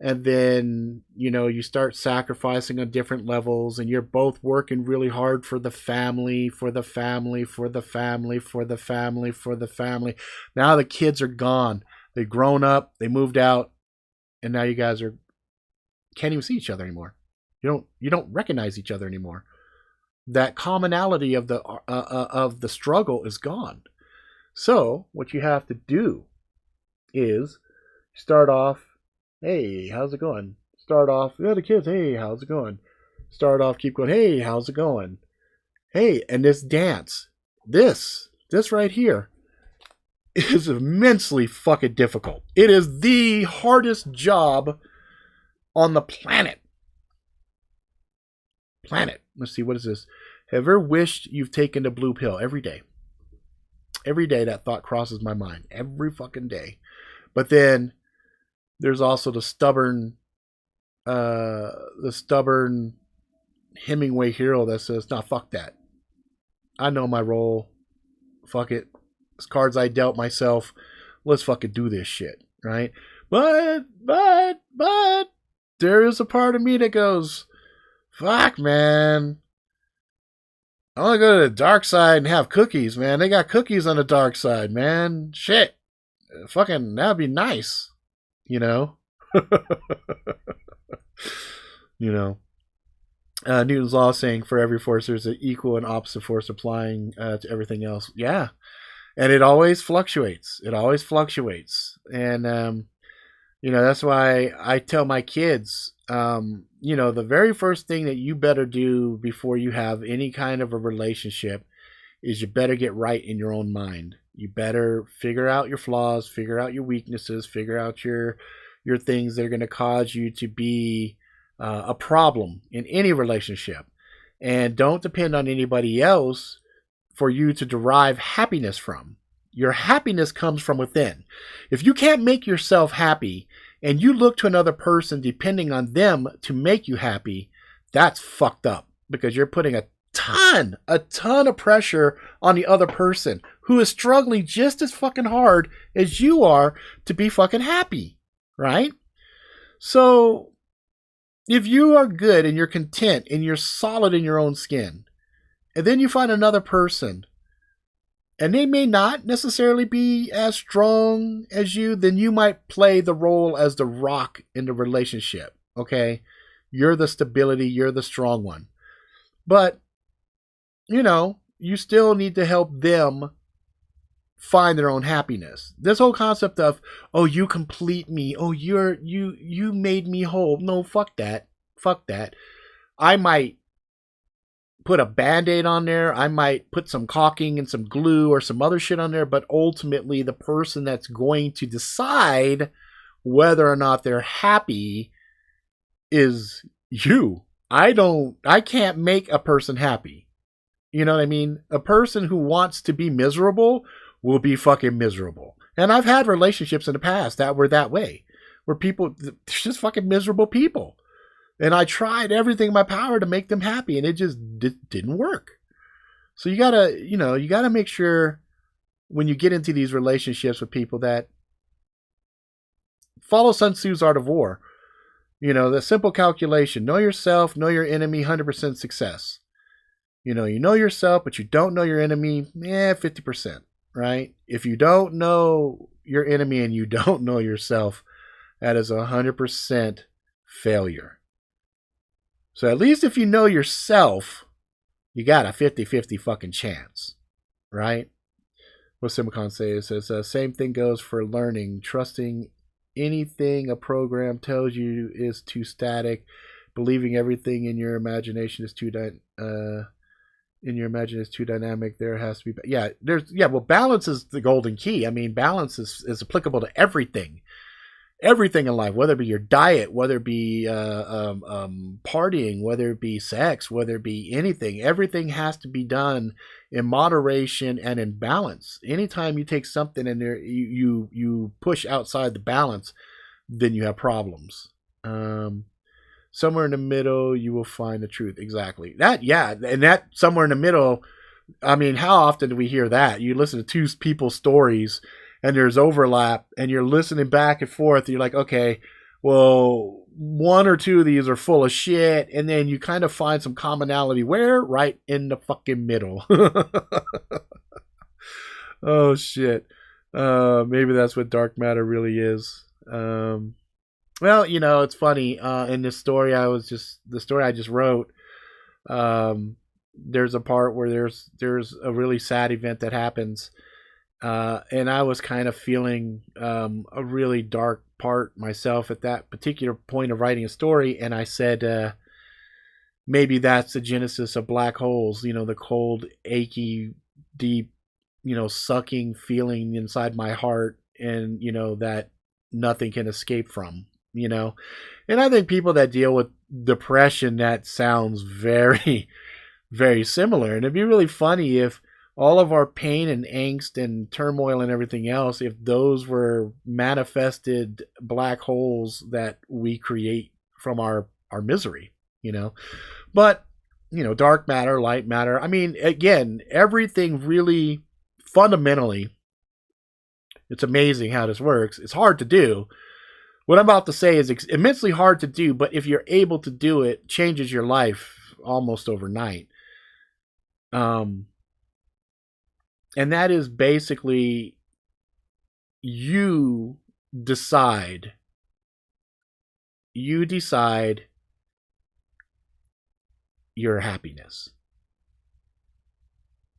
and then, you know, you start sacrificing on different levels, and you're both working really hard for the family, for the family, for the family, for the family, for the family. Now the kids are gone. They've grown up, they moved out, and now you guys can't even see each other anymore. You don't recognize each other anymore. That commonality of the struggle is gone. So what you have to do is start off, hey, how's it going? Start off, yeah, the kids, hey, how's it going? Start off, keep going, hey, how's it going? Hey, and this dance, this right here, is immensely fucking difficult. It is the hardest job on the planet. Let's see, what is this? Have you ever wished you've taken the blue pill? Every day. Every day that thought crosses my mind. Every fucking day. But then there's also the stubborn Hemingway hero that says, nah, fuck that. I know my role. Fuck it. It's cards I dealt myself. Let's fucking do this shit, right? But there is a part of me that goes, fuck, man. I want to go to the dark side and have cookies, man. They got cookies on the dark side, man. Shit. Fucking, that'd be nice. You know? You know? Newton's law saying for every force there's an equal and opposite force applying to everything else. Yeah. And it always fluctuates. And, you know, that's why I tell my kids, you know, the very first thing that you better do before you have any kind of a relationship is you better get right in your own mind. You better figure out your flaws, figure out your weaknesses, figure out your things that are going to cause you to be a problem in any relationship. And don't depend on anybody else for you to derive happiness from. Your happiness comes from within. If you can't make yourself happy and you look to another person depending on them to make you happy, that's fucked up, because you're putting a ton of pressure on the other person who is struggling just as fucking hard as you are to be fucking happy, right? So if you are good and you're content and you're solid in your own skin, and then you find another person and they may not necessarily be as strong as you, then you might play the role as the rock in the relationship, okay? You're the stability, you're the strong one. But, you know, you still need to help them find their own happiness. This whole concept of, oh, you complete me, oh, you made me whole. No, fuck that. I might put a Band-Aid on there. I might put some caulking and some glue or some other shit on there, but ultimately the person that's going to decide whether or not they're happy is you. I can't make a person happy. You know what I mean? A person who wants to be miserable will be fucking miserable. And I've had relationships in the past that were that way, where people, just fucking miserable people. And I tried everything in my power to make them happy, and it just didn't work. So you gotta make sure when you get into these relationships with people that follow Sun Tzu's Art of War. The simple calculation: know yourself, know your enemy, 100% success. You know yourself, but you don't know your enemy, 50%, right? If you don't know your enemy and you don't know yourself, that is 100% failure. So at least if you know yourself, you got a 50-50 fucking chance, right? What Simicon says, it says, same thing goes for learning. Trusting anything a program tells you is too static. Believing everything in your imagination is too dynamic. There has to be balance is the golden key. I mean, balance is applicable to everything in life, whether it be your diet, whether it be partying, whether it be sex, whether it be anything. Everything has to be done in moderation and in balance. Anytime you take something and there you push outside the balance, then you have problems. Somewhere in the middle, you will find the truth. Exactly. And that somewhere in the middle, I mean, how often do we hear that? You listen to two people's stories and there's overlap and you're listening back and forth. You're like, okay, well, one or two of these are full of shit. And then you kind of find some commonality. Where? Right in the fucking middle. Oh, shit. Maybe that's what dark matter really is. Well, it's funny. In this story, the story I just wrote, there's a part where there's a really sad event that happens. And I was kind of feeling a really dark part myself at that particular point of writing a story. And I said, maybe that's the genesis of black holes, the cold, achy, deep, sucking feeling inside my heart, and, that nothing can escape from, And I think people that deal with depression, that sounds very, very similar. And it'd be really funny if all of our pain and angst and turmoil and everything else, if those were manifested black holes that we create from our misery, But, dark matter, light matter. I mean, again, everything really fundamentally, it's amazing how this works. It's hard to do. What I'm about to say is immensely hard to do, but if you're able to do it, changes your life almost overnight. And that is basically you decide your happiness.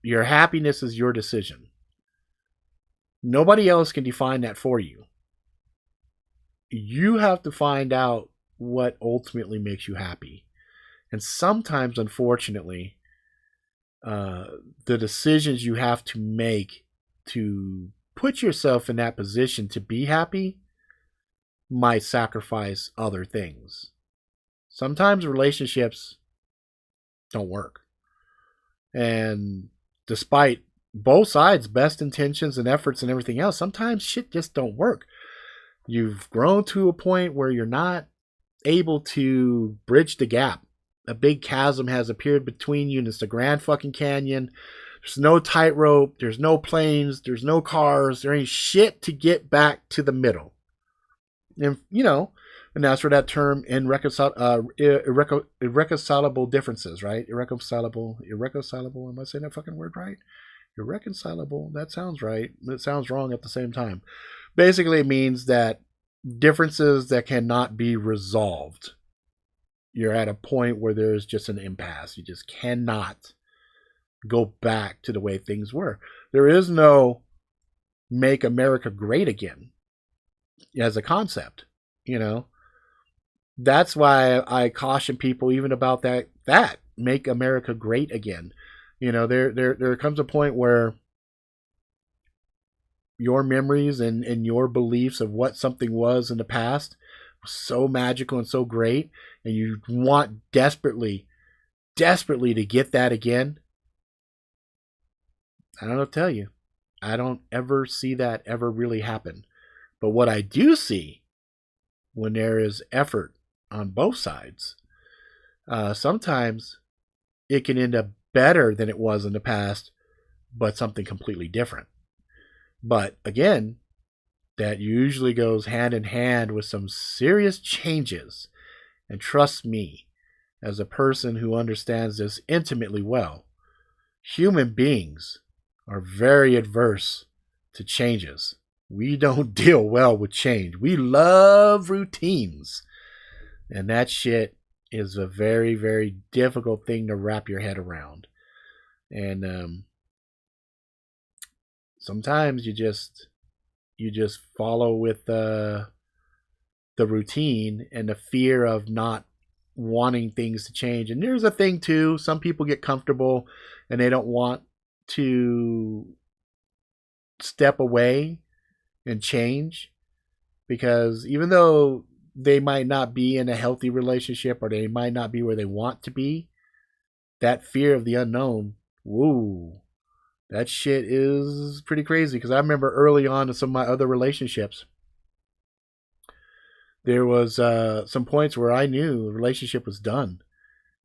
Your happiness is your decision. Nobody else can define that for you. You have to find out what ultimately makes you happy. And sometimes, unfortunately, the decisions you have to make to put yourself in that position to be happy might sacrifice other things. Sometimes relationships don't work. And despite both sides' best intentions and efforts and everything else, sometimes shit just don't work. You've grown to a point where you're not able to bridge the gap. A big chasm has appeared between you, and it's the Grand fucking Canyon. There's no tightrope. There's no planes. There's no cars. There ain't shit to get back to the middle. And, and that's where that term irreconcilable differences, right? Irreconcilable. Am I saying that fucking word right? Irreconcilable. That sounds right. It sounds wrong at the same time. Basically, it means that differences that cannot be resolved. You're at a point where there's just an impasse. You just cannot go back to the way things were. There is no make America great again as a concept, That's why I caution people even about that make America great again. There comes a point where your memories and your beliefs of what something was in the past was so magical and so great, and you want desperately to get that again. I don't know what to tell you. I don't ever see that ever really happen. But what I do see when there is effort on both sides Sometimes it can end up better than it was in the past, but something completely different. But again, that usually goes hand in hand with some serious changes. And trust me, as a person who understands this intimately well, human beings are very adverse to changes. We don't deal well with change. We love routines. And that shit is a very, very difficult thing to wrap your head around. And sometimes you just follow with the routine and the fear of not wanting things to change. And there's a thing too, some people get comfortable and they don't want to step away and change, because even though they might not be in a healthy relationship or they might not be where they want to be, that fear of the unknown, woo, that shit is pretty crazy. Because I remember early on in some of my other relationships, there was some points where I knew the relationship was done,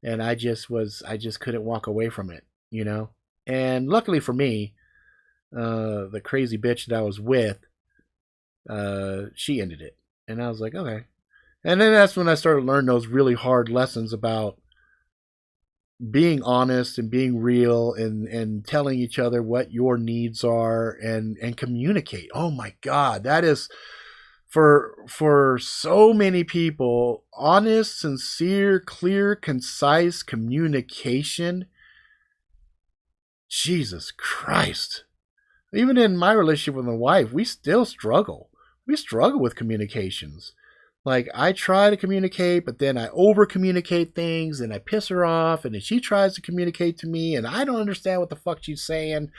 and I just couldn't walk away from it, you know. And luckily for me, the crazy bitch that I was with, she ended it, and I was like, okay. And then that's when I started learning those really hard lessons about being honest and being real and telling each other what your needs are and communicate. Oh my God, that is for so many people, honest, sincere, clear, concise communication. Jesus Christ. Even in my relationship with my wife, we still struggle. We struggle with communications. Like, I try to communicate, but then I over communicate things and I piss her off, and then she tries to communicate to me and I don't understand what the fuck she's saying,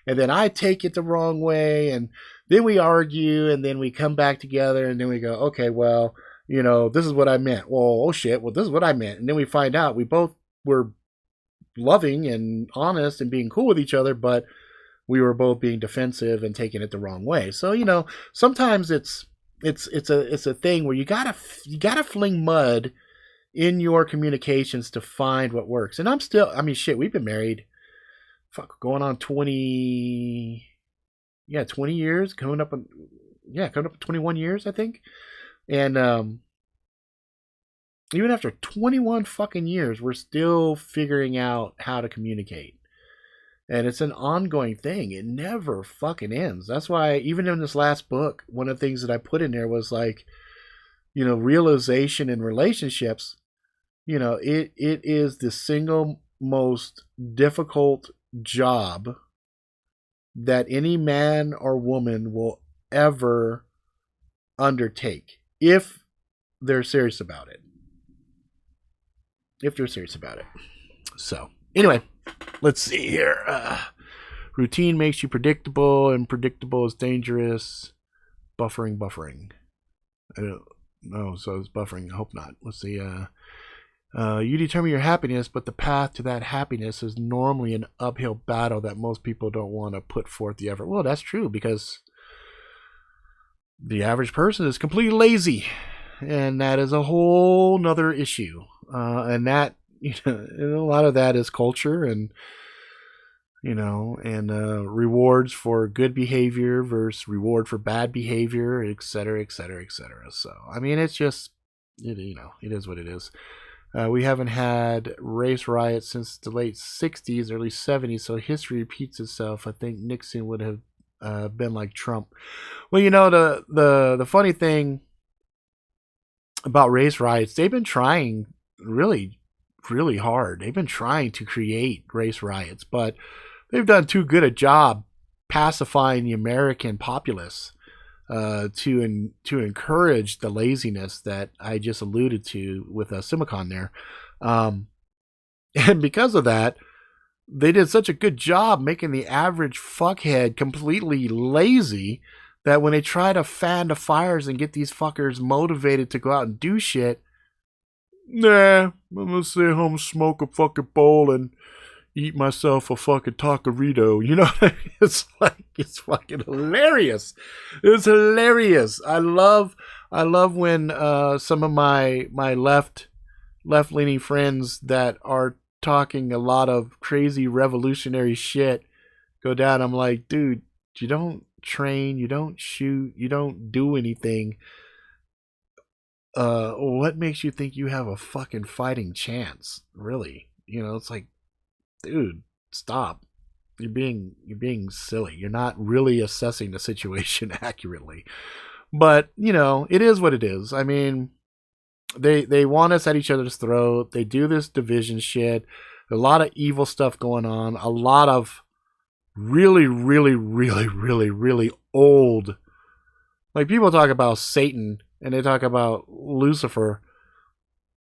and then I take it the wrong way, and then we argue, and then we come back together, and then we go, okay, well, you know, this is what I meant. Well, oh shit, well, this is what I meant. And then we find out we both were loving and honest and being cool with each other, but we were both being defensive and taking it the wrong way. So, you know, sometimes it's a thing where you gotta fling mud in your communications to find what works. And I mean, shit, we've been married, going on 20 years, coming up 21 years, I think. And even after 21 fucking years, we're still figuring out how to communicate. And it's an ongoing thing. It never fucking ends. That's why even in this last book, one of the things that I put in there was like, you know, realization in relationships. You know, it is the single most difficult job that any man or woman will ever undertake if they're serious about it. So, anyway, let's see here. Routine makes you predictable, and predictable is dangerous. Buffering. I don't know, so it's buffering. I hope not. Let's see. You determine your happiness, but the path to that happiness is normally an uphill battle that most people don't want to put forth the effort. Well, that's true, because the average person is completely lazy, and that is a whole nother issue. And that, you know, a lot of that is culture and, you know, and rewards for good behavior versus reward for bad behavior, et cetera, et cetera, et cetera. So, I mean, it's just, you know, it is what it is. We haven't had race riots since the late 60s, early 70s, so history repeats itself. I think Nixon would have been like Trump. Well, you know, the funny thing about race riots, they've been trying really hard. They've been trying to create race riots, but they've done too good a job pacifying the American populace to encourage the laziness that I just alluded to with Simicon there. And because of that, they did such a good job making the average fuckhead completely lazy that when they try to fan the fires and get these fuckers motivated to go out and do shit, nah, I'm gonna stay home, smoke a fucking bowl, and eat myself a fucking taquerito. You know, it's like, it's fucking hilarious. It's hilarious. I love when some of my left left leaning friends that are talking a lot of crazy revolutionary shit go down. I'm like, dude, you don't train, you don't shoot, you don't do anything. What makes you think you have a fucking fighting chance? Really? You know, it's like, dude, stop. You're being silly. You're not really assessing the situation accurately. But, you know, it is what it is. I mean, they want us at each other's throat. They do this division shit. A lot of evil stuff going on. A lot of really, really, really, really, really old. Like, people talk about Satan and they talk about Lucifer.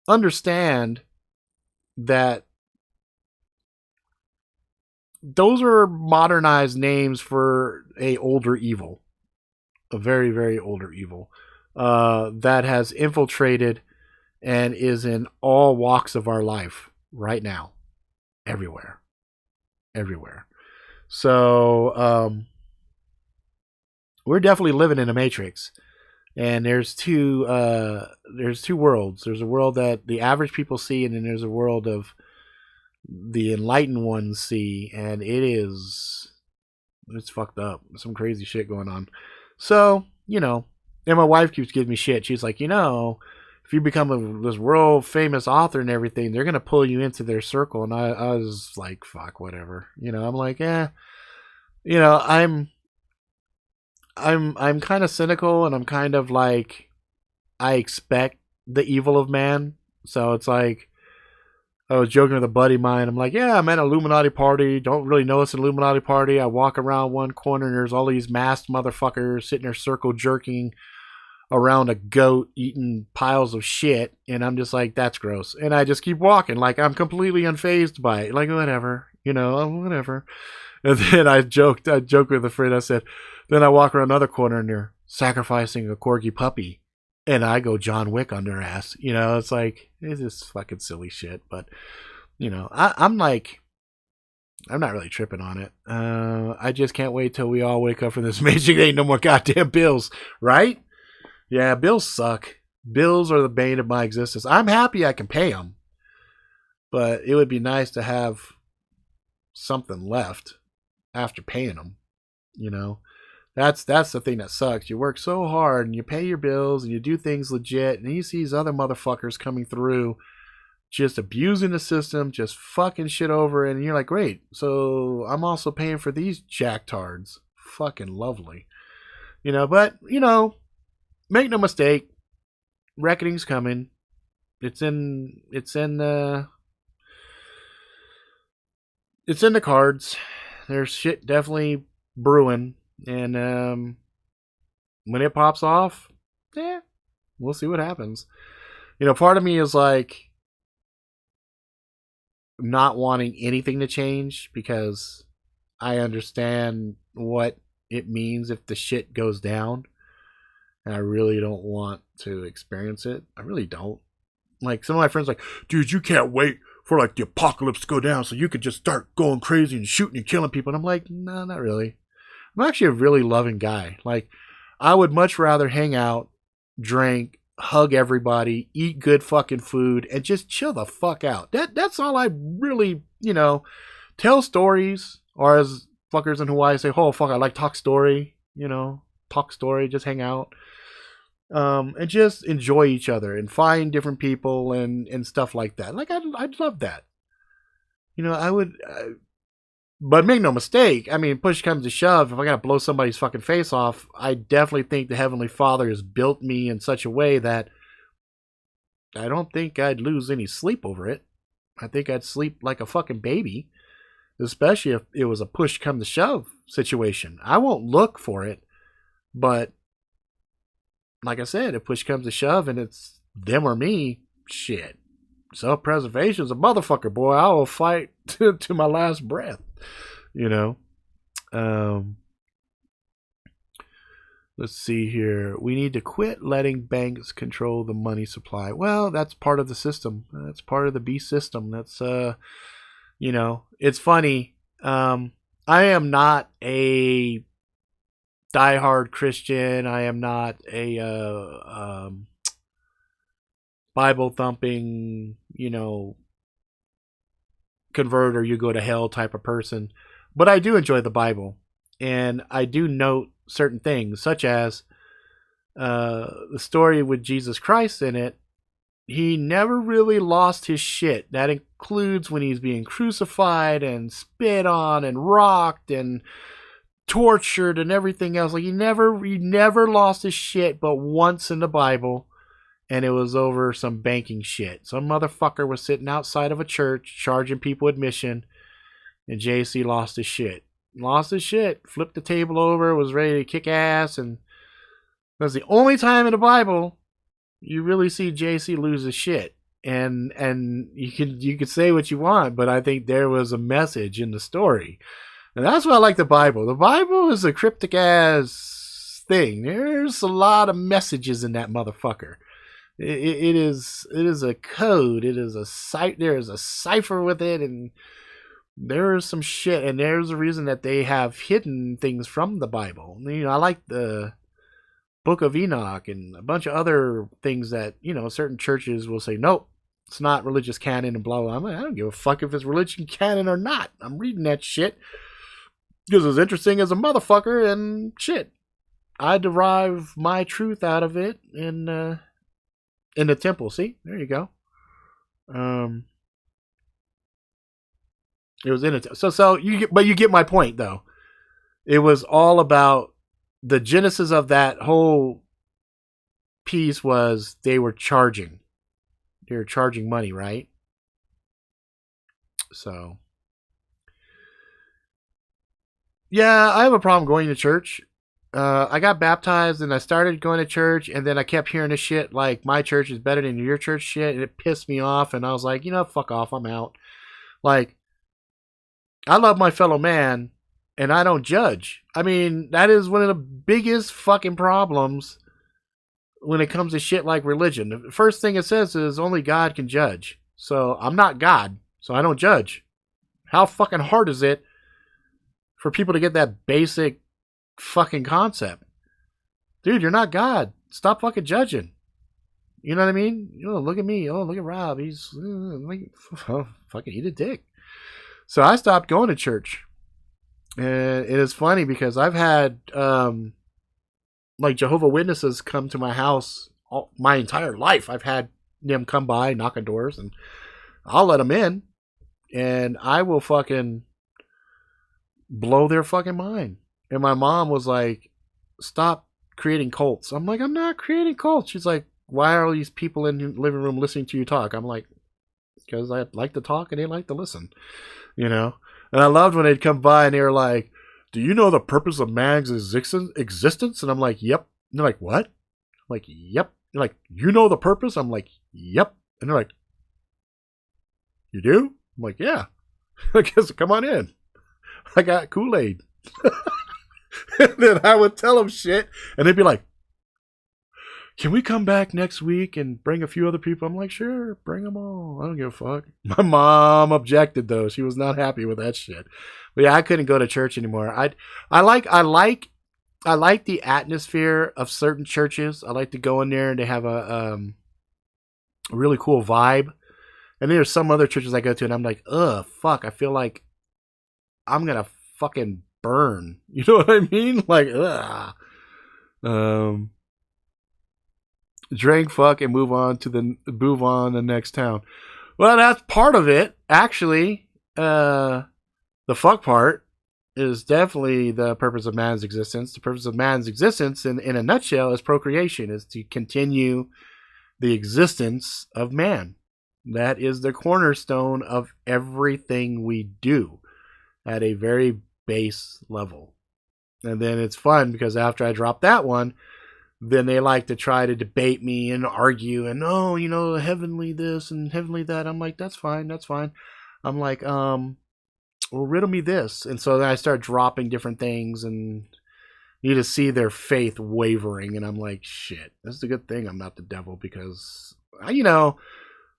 Understand that those are modernized names for a older evil, a very, very older evil that has infiltrated and is in all walks of our life right now, everywhere, everywhere. So we're definitely living in a matrix, and there's two worlds. There's a world that the average people see, and then there's a world of the enlightened ones see, and it's fucked up. Some crazy shit going on. So, you know, and my wife keeps giving me shit. She's like, you know, if you become this world famous author and everything, they're gonna pull you into their circle. And I was like, fuck, whatever. You know, I'm like, you know, I'm kind of cynical, and I'm kind of like, I expect the evil of man. So it's like, I was joking with a buddy of mine. I'm like, yeah, I'm at an Illuminati party. Don't really know it's an Illuminati party. I walk around one corner and there's all these masked motherfuckers sitting there circle jerking around a goat eating piles of shit. And I'm just like, that's gross. And I just keep walking. Like, I'm completely unfazed by it. Like, whatever, you know, whatever. And then I joked with a friend. I said, then I walk around another corner and they're sacrificing a corgi puppy. And I go John Wick on their ass. You know, it's like, it's just fucking silly shit. But, you know, I'm like, I'm not really tripping on it. I just can't wait till we all wake up from this magic. Ain't no more goddamn bills, right? Yeah, bills suck. Bills are the bane of my existence. I'm happy I can pay them. But it would be nice to have something left after paying them, you know? That's the thing that sucks. You work so hard and you pay your bills and you do things legit, and you see these other motherfuckers coming through just abusing the system, just fucking shit over, and you're like, great, so I'm also paying for these jacktards. Fucking lovely. You know, but, you know, make no mistake, reckoning's coming. It's in the cards. There's shit definitely brewing. And when it pops off, we'll see what happens. You know, part of me is like not wanting anything to change because I understand what it means if the shit goes down. And I really don't want to experience it. I really don't. Like, some of my friends are like, dude, you can't wait for like the apocalypse to go down so you could just start going crazy and shooting and killing people. And I'm like, no, not really. I'm actually a really loving guy. Like, I would much rather hang out, drink, hug everybody, eat good fucking food, and just chill the fuck out. That's all I really, you know, tell stories, or as fuckers in Hawaii say, oh fuck, I like talk story, you know, talk story, just hang out. And just enjoy each other and find different people and stuff like that. Like, I'd love that. You know, I would... But make no mistake, I mean, push comes to shove, if I gotta blow somebody's fucking face off, I definitely think the Heavenly Father has built me in such a way that I don't think I'd lose any sleep over it. I think I'd sleep like a fucking baby, especially if it was a push come to shove situation. I won't look for it, but like I said, if push comes to shove and it's them or me, shit. Self-preservation's a motherfucker, boy. I will fight to my last breath. You know, let's see here. We need to quit letting banks control the money supply. Well, that's part of the system. That's part of the beast system. That's, you know, it's funny. I am not a diehard Christian. I am not a Bible thumping, convert or you go to hell type of person. But I do enjoy the Bible. And I do note certain things, such as the story with Jesus Christ in it. He never really lost his shit. That includes when he's being crucified and spit on and rocked and tortured and everything else. Like he never lost his shit but once in the Bible, and it was over some banking shit. Some motherfucker was sitting outside of a church charging people admission, and JC lost his shit. Flipped the table over, was ready to kick ass, and that was the only time in the Bible you really see JC lose his shit. And you can say what you want, but I think there was a message in the story. And that's why I like the Bible. The Bible is a cryptic ass thing. There's a lot of messages in that motherfucker. It is a code. It is a there is a cipher with it, and there is some shit. And there's a reason that they have hidden things from the Bible. I like the Book of Enoch and a bunch of other things that certain churches will say nope, it's not religious canon and blah blah. I'm like, I don't give a fuck if it's religion canon or not. I'm reading that shit because it's interesting as a motherfucker, and shit, I derive my truth out of it in the temple. See, there you go. It was in it. So you get my point though. It was all about the genesis of that whole piece was they were charging money, right? So yeah, I have a problem going to church. I got baptized and I started going to church, and then I kept hearing this shit like my church is better than your church shit, and it pissed me off, and I was like, fuck off, I'm out. Like, I love my fellow man and I don't judge. I mean, that is one of the biggest fucking problems when it comes to shit like religion. The first thing it says is only God can judge. So I'm not God, so I don't judge. How fucking hard is it for people to get that basic fucking concept? Dude, you're not God. Stop fucking judging. You know what I mean? Look at me. Oh, look at Rob. He's like, fucking eat a dick. So I stopped going to church. And it is funny because I've had like Jehovah Witnesses come to my house my entire life. I've had them come by, knock on doors, and I'll let them in, and I will fucking blow their fucking mind. And my mom was like, "Stop creating cults." I'm like, "I'm not creating cults." She's like, "Why are all these people in the living room listening to you talk?" I'm like, "Because I like to talk and they like to listen," And I loved when they'd come by and they were like, "Do you know the purpose of man's existence?" And I'm like, "Yep." And they're like, "What?" I'm like, "Yep." They're like, "You know the purpose?" I'm like, "Yep." And they're like, "You do?" I'm like, "Yeah." I guess come on in. I got Kool-Aid. And then I would tell them shit, and they'd be like, "Can we come back next week and bring a few other people?" I'm like, "Sure, bring them all. I don't give a fuck." My mom objected though; she was not happy with that shit. But yeah, I couldn't go to church anymore. I like the atmosphere of certain churches. I like to go in there and they have a really cool vibe. And then there's some other churches I go to and I'm like, ugh, fuck. I feel like I'm gonna fucking burn. You know what I mean? Like, ugh. Drink, fuck, and move on the next town. Well, that's part of it. Actually, the fuck part is definitely the purpose of man's existence. The purpose of man's existence, in a nutshell, is procreation, is to continue the existence of man. That is the cornerstone of everything we do at a very base level. And then it's fun because after I drop that one, then they like to try to debate me and argue and, oh, heavenly this and heavenly that. I'm like, that's fine. I'm like, well, riddle me this. And so then I start dropping different things and you just see their faith wavering. And I'm like, shit, that's a good thing I'm not the devil because,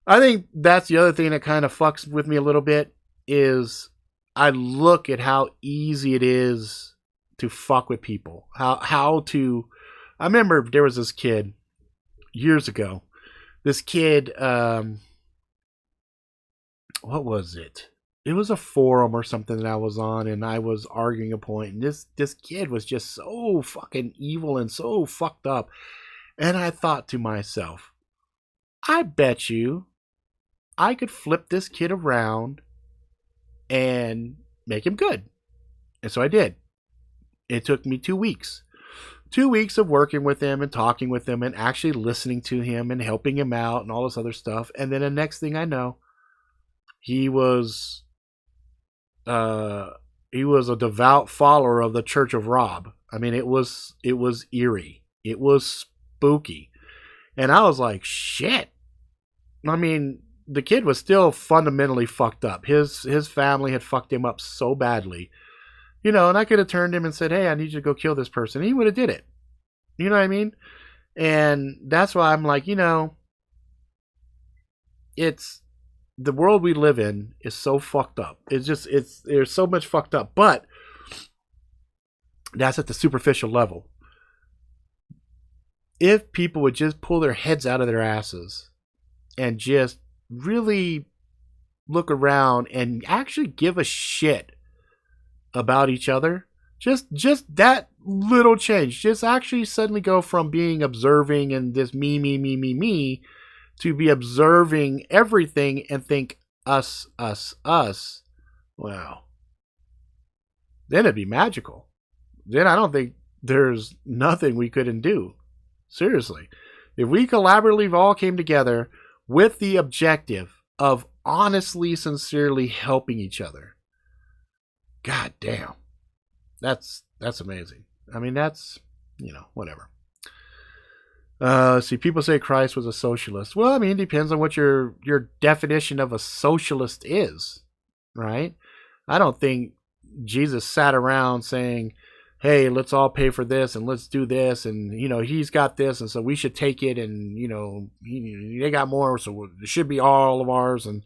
I think that's the other thing that kind of fucks with me a little bit is I look at how easy it is to fuck with people. I remember there was this kid years ago This kid, what was it? It was a forum or something that I was on, and I was arguing a point, and this kid was just so fucking evil and so fucked up. And I thought to myself, I bet you I could flip this kid around and make him good. And so I did. It took me 2 weeks. 2 weeks of working with him and talking with him and actually listening to him and helping him out and all this other stuff. And then the next thing I know, he was a devout follower of the Church of Rob. I mean, it was eerie. It was spooky. And I was like, shit. I mean, the kid was still fundamentally fucked up. His family had fucked him up so badly. You know, and I could have turned him and said, hey, I need you to go kill this person. And he would have did it. You know what I mean? And that's why I'm like, you know, it's the world we live in is so fucked up. There's so much fucked up, but that's at the superficial level. If people would just pull their heads out of their asses and just really look around and actually give a shit about each other, just that little change, just actually suddenly go from being observing and this me to be observing everything and think us. Wow. Then it'd be magical. Then I don't think there's nothing we couldn't do. Seriously. If we collaboratively all came together with the objective of honestly, sincerely helping each other, God damn. That's amazing. I mean, that's, you know, whatever. See, people say Christ was a socialist. Well, I mean, it depends on what your definition of a socialist is, right? I don't think Jesus sat around saying, hey, let's all pay for this and let's do this. And, you know, he's got this. And so we should take it. And, you know, they got more. So it should be all of ours. And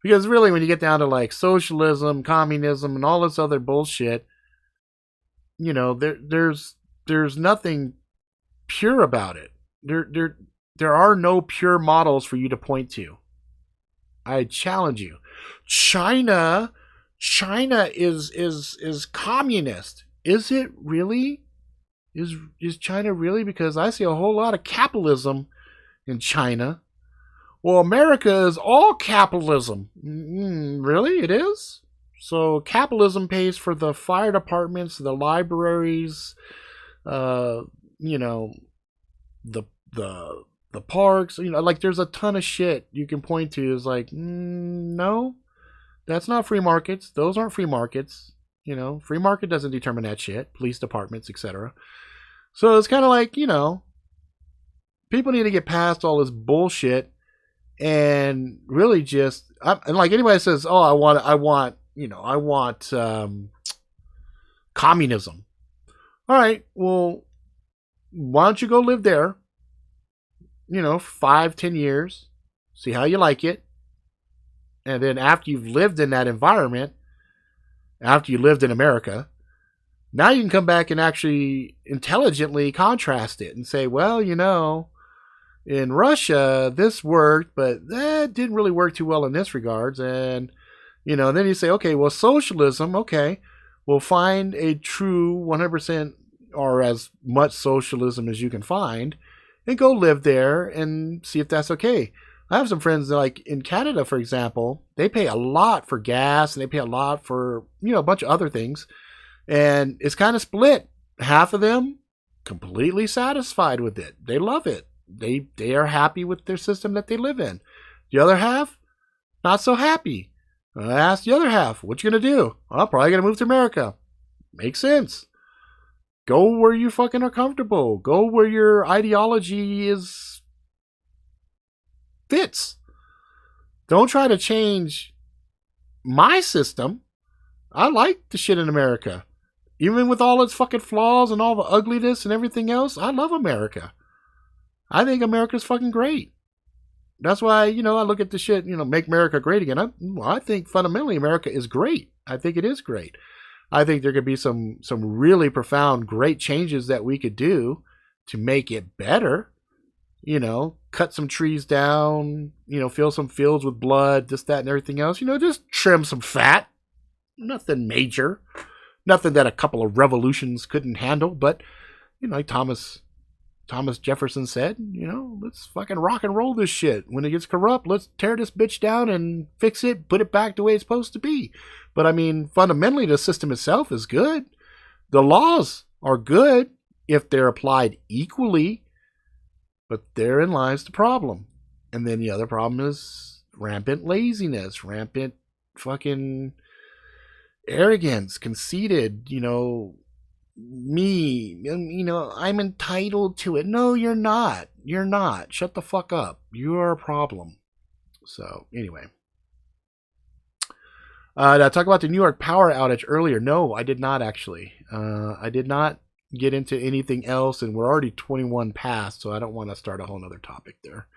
because really, when you get down to like socialism, communism, and all this other bullshit, you know, there's nothing pure about it. There are no pure models for you to point to. I challenge you. China is communist. Is it really? Is China really? Because I see a whole lot of capitalism in China. Well, America is all capitalism. Really? It is? So capitalism pays for the fire departments, the libraries, you know, the parks, you know, like there's a ton of shit you can point to. Is like, no, that's not free markets. Those aren't free markets. You know, free market doesn't determine that shit. Police departments, etc. So it's kind of like, you know, people need to get past all this bullshit and really just, and like anybody says, oh, I want communism. All right, well, why don't you go live there? You know, 5-10 years, see how you like it, and then after you've lived in that environment, after you lived in America, now you can come back and actually intelligently contrast it and say, well, you know, in Russia this worked, but that didn't really work too well in this regards. And you know, then you say, okay, well, socialism, okay, we'll find a true 100% or as much socialism as you can find and go live there and see if that's okay. I have some friends that, like in Canada, for example, they pay a lot for gas and they pay a lot for, you know, a bunch of other things. And it's kind of split. Half of them completely satisfied with it. They love it. They are happy with their system that they live in. The other half, not so happy. I asked the other half, what you going to do? I'm probably going to move to America. Makes sense. Go where you fucking are comfortable. Go where your ideology fits. Don't try to change my system. I like the shit in America. Even with all its fucking flaws and all the ugliness and everything else, I love America. I think America's fucking great. That's why, you know, I look at the shit, you know, make America great again. I think fundamentally America is great. I think it is great. I think there could be some really profound, great changes that we could do to make it better. cut some trees down, fill some fields with blood, this, that, and everything else. Just trim some fat. Nothing major. Nothing that a couple of revolutions couldn't handle. But, like Thomas Jefferson said, let's fucking rock and roll this shit. When it gets corrupt, let's tear this bitch down and fix it, put it back the way it's supposed to be. But, fundamentally, the system itself is good. The laws are good if they're applied equally. But therein lies the problem. And then the other problem is rampant laziness, rampant fucking arrogance, conceited, me, I'm entitled to it. No, you're not. You're not. Shut the fuck up. You're a problem. So, anyway. Did I talk about the New York power outage earlier? No, I did not actually. I did not get into anything else, and we're already 21 past, so I don't want to start a whole nother topic there.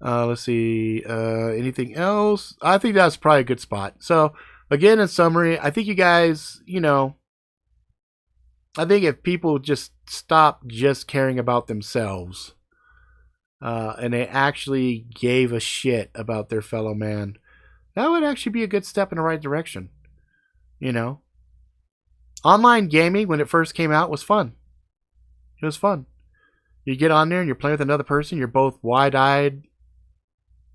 Let's see. Anything else? I think that's probably a good spot. So, again, in summary, I think you guys, I think if people just stop just caring about themselves, and they actually gave a shit about their fellow man, that would actually be a good step in the right direction. Online gaming, when it first came out, was fun. It was fun. You get on there and you're playing with another person. You're both wide-eyed,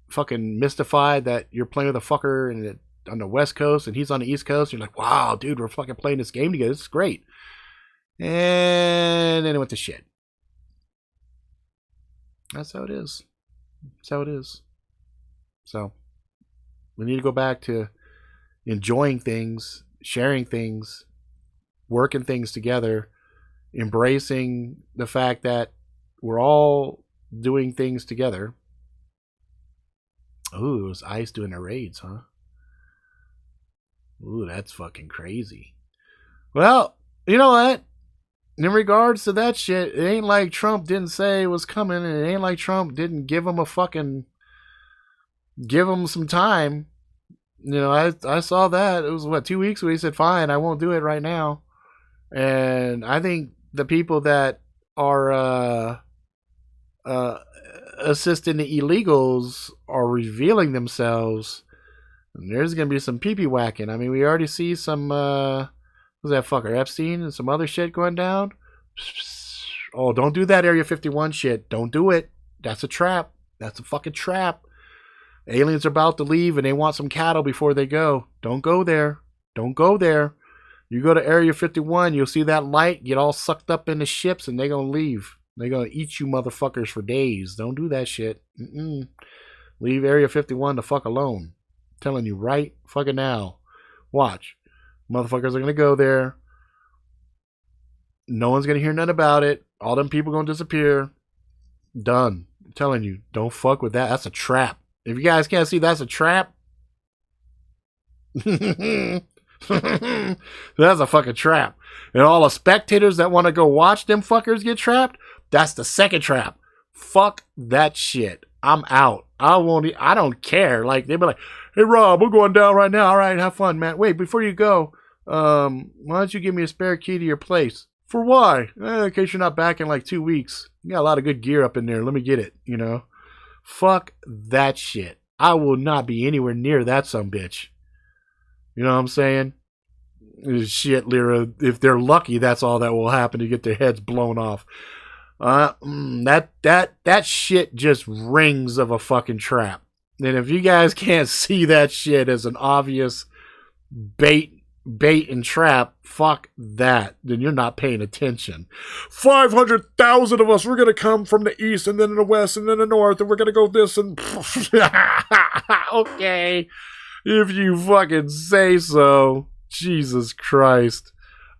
fucking mystified that you're playing with a fucker on the West Coast and he's on the East Coast. You're like, wow, dude, we're fucking playing this game together. This is great. And then it went to shit. That's how it is. That's how it is. So, we need to go back to enjoying things, sharing things, working things together, embracing the fact that we're all doing things together. Ooh, it was ICE doing their raids, huh? Ooh, that's fucking crazy. Well, you know what? In regards to that shit, it ain't like Trump didn't say it was coming, and it ain't like Trump didn't give him some time. I saw that. It was, 2 weeks ago he said, fine, I won't do it right now. And I think the people that are assisting the illegals are revealing themselves. And there's going to be some pee-pee whacking. We already see some, who's that fucker, Epstein, and some other shit going down. Oh, don't do that Area 51 shit. Don't do it. That's a trap. That's a fucking trap. Aliens are about to leave and they want some cattle before they go. Don't go there. Don't go there. You go to Area 51, you'll see that light, get all sucked up in the ships, and they're going to leave. They're going to eat you motherfuckers for days. Don't do that shit. Leave Area 51 the fuck alone. I'm telling you right fucking now. Watch. Motherfuckers are going to go there. No one's going to hear nothing about it. All them people going to disappear. Done. I'm telling you, don't fuck with that. That's a trap. If you guys can't see that's a trap, that's a fucking trap. And all the spectators that want to go watch them fuckers get trapped, that's the second trap. Fuck that shit. I'm out. I don't care. Like, they'd be like, hey Rob, we're going down right now. All right, have fun, man. Wait, before you go, why don't you give me a spare key to your place? For why? In case you're not back in like 2 weeks. You got a lot of good gear up in there. Let me get it, Fuck that shit. I will not be anywhere near that sumbitch. You know what I'm saying? Shit, Lyra. If they're lucky, that's all that will happen, to get their heads blown off. That shit just rings of a fucking trap. And if you guys can't see that shit as an obvious bait and trap, fuck that. Then you're not paying attention. 500,000 of us, we're going to come from the east and then in the west and then the north, and we're going to go this and... Okay. If you fucking say so. Jesus Christ.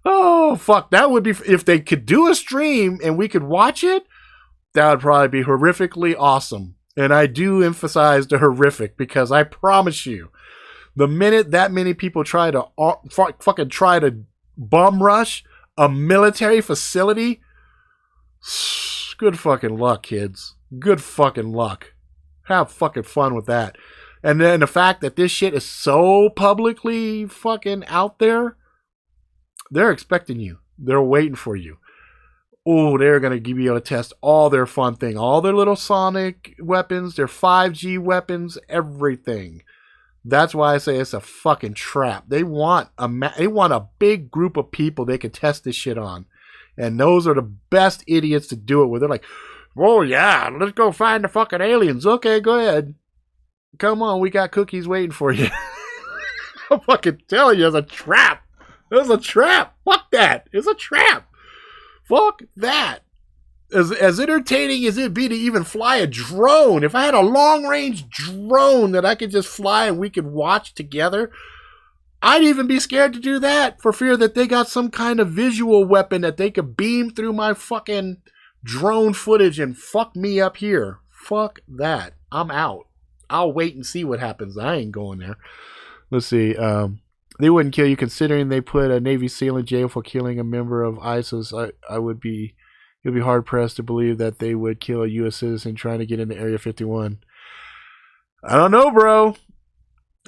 Oh, fuck. That would be... If they could do a stream and we could watch it, that would probably be horrifically awesome. And I do emphasize the horrific, because I promise you, the minute that many people try to bomb rush a military facility, good fucking luck, kids. Good fucking luck. Have fucking fun with that. And then the fact that this shit is so publicly fucking out there, they're expecting you. They're waiting for you. they're going to be able to test all their fun thing, all their little sonic weapons, their 5G weapons, everything. That's why I say it's a fucking trap. They want a big group of people they can test this shit on. And those are the best idiots to do it with. They're like, oh yeah, let's go find the fucking aliens. Okay, go ahead. Come on, we got cookies waiting for you. I'm fucking telling you, it's a trap. It's a trap. Fuck that. It's a trap. Fuck that. As entertaining as it'd be to even fly a drone, if I had a long-range drone that I could just fly and we could watch together, I'd even be scared to do that for fear that they got some kind of visual weapon that they could beam through my fucking drone footage and fuck me up here. Fuck that. I'm out. I'll wait and see what happens. I ain't going there. Let's see. They wouldn't kill you considering they put a Navy SEAL in jail for killing a member of ISIS. You'll be hard pressed to believe that they would kill a U.S. citizen trying to get into Area 51. I don't know, bro.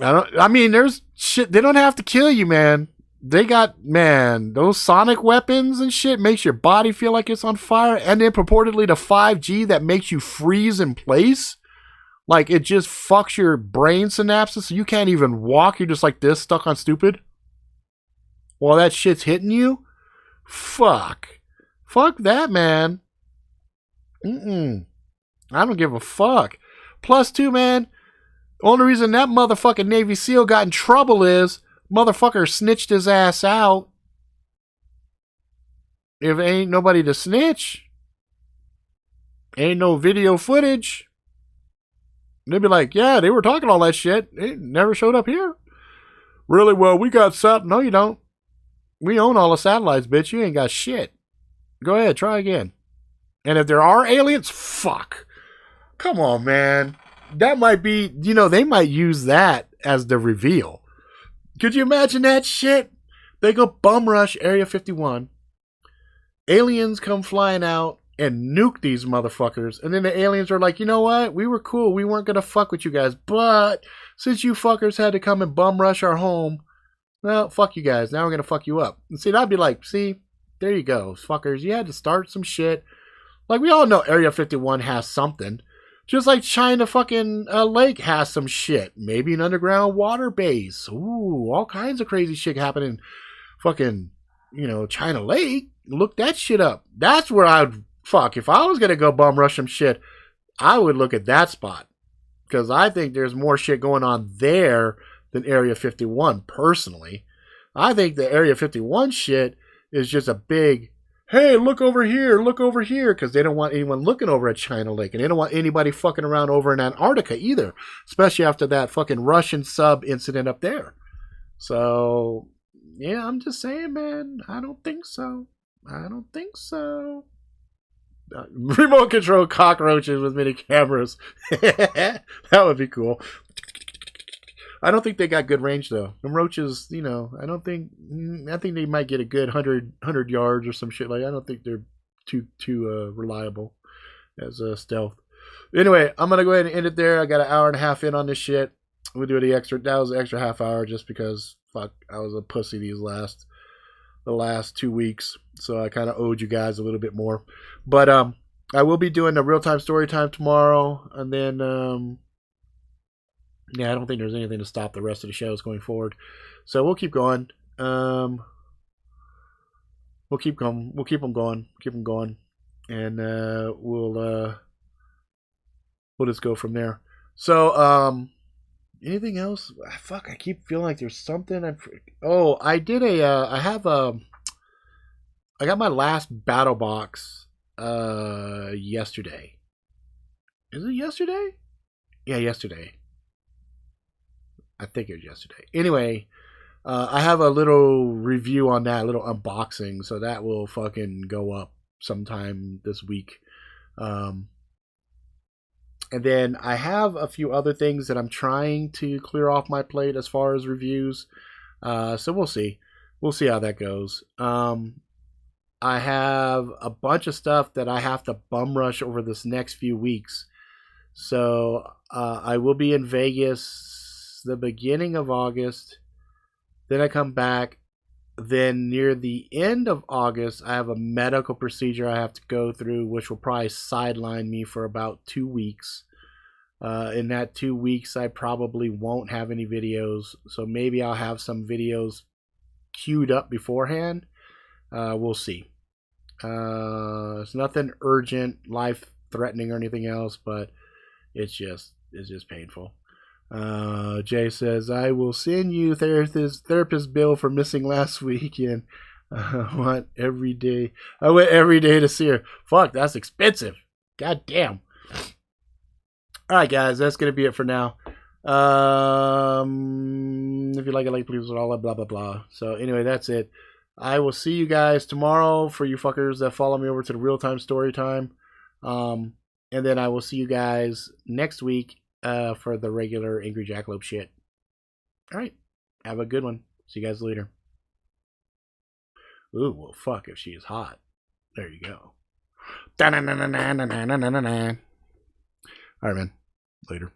I mean, there's shit. They don't have to kill you, man. They got, man, those sonic weapons and shit makes your body feel like it's on fire. And then purportedly the 5G that makes you freeze in place. Like, it just fucks your brain synapses so you can't even walk. You're just like this, stuck on stupid. While that shit's hitting you. Fuck that, man. I don't give a fuck. Plus, too, man, only reason that motherfucking Navy SEAL got in trouble is motherfucker snitched his ass out. If ain't nobody to snitch, ain't no video footage, they'd be like, yeah, they were talking all that shit. It never showed up here. Really? Well, we got sat. No, you don't. We own all the satellites, bitch. You ain't got shit. Go ahead, try again. And if there are aliens, fuck. Come on, man. That might be, they might use that as the reveal. Could you imagine that shit? They go bum rush Area 51. Aliens come flying out and nuke these motherfuckers. And then the aliens are like, you know what? We were cool. We weren't going to fuck with you guys. But since you fuckers had to come and bum rush our home, well, fuck you guys. Now we're going to fuck you up. And see, I'd be like, see, there you go, fuckers. You had to start some shit. Like, we all know Area 51 has something. Just like China fucking Lake has some shit. Maybe an underground water base. Ooh, all kinds of crazy shit happening. Fucking, China Lake. Look that shit up. That's where I'd fuck. If I was going to go bum rush some shit, I would look at that spot. Because I think there's more shit going on there than Area 51, personally. I think the Area 51 shit is just a big, hey, look over here, because they don't want anyone looking over at China Lake, and they don't want anybody fucking around over in Antarctica either, especially after that fucking Russian sub incident up there. So, yeah, I'm just saying, man, I don't think so. Remote control cockroaches with mini cameras. That would be cool. I don't think they got good range though. Them roaches, I think they might get a good 100 yards or some shit. Like, I don't think they're too reliable as a stealth. Anyway, I'm gonna go ahead and end it there. I got an hour and a half in on this shit. We'll do that was the extra half hour just because fuck, I was a pussy the last 2 weeks, so I kind of owed you guys a little bit more. But I will be doing a real time story time tomorrow, and then yeah, I don't think there's anything to stop the rest of the shows going forward. So we'll keep going. We'll keep them going. And we'll just go from there. So anything else? Fuck, I keep feeling like there's something. I got my last battle box yesterday. Is it yesterday? Yeah, yesterday. I think it was yesterday. Anyway, I have a little review on that, a little unboxing, so that will fucking go up sometime this week. And then I have a few other things that I'm trying to clear off my plate as far as reviews. So we'll see. We'll see how that goes. I have a bunch of stuff that I have to bum rush over this next few weeks. So I will be in Vegas the beginning of August. Then I come back then near the end of August, I have a medical procedure I have to go through, which will probably sideline me for about 2 weeks. In that 2 weeks, I probably won't have any videos. So maybe I'll have some videos queued up beforehand. We'll see. It's nothing urgent, life threatening, or anything else, but it's just painful. Jay says, I will send you therapist bill for missing last week, and I went every day to see her. Fuck, that's expensive. God damn. All right, guys, that's gonna be it for now. If you like it, please, all blah blah blah. So anyway, that's it. I will see you guys tomorrow for you fuckers that follow me over to the real time story time. And then I will see you guys next week for the regular Angry Jackalope shit. All right, have a good one. See you guys later. Ooh, well, fuck if she is hot. There you go. All right, man. Later.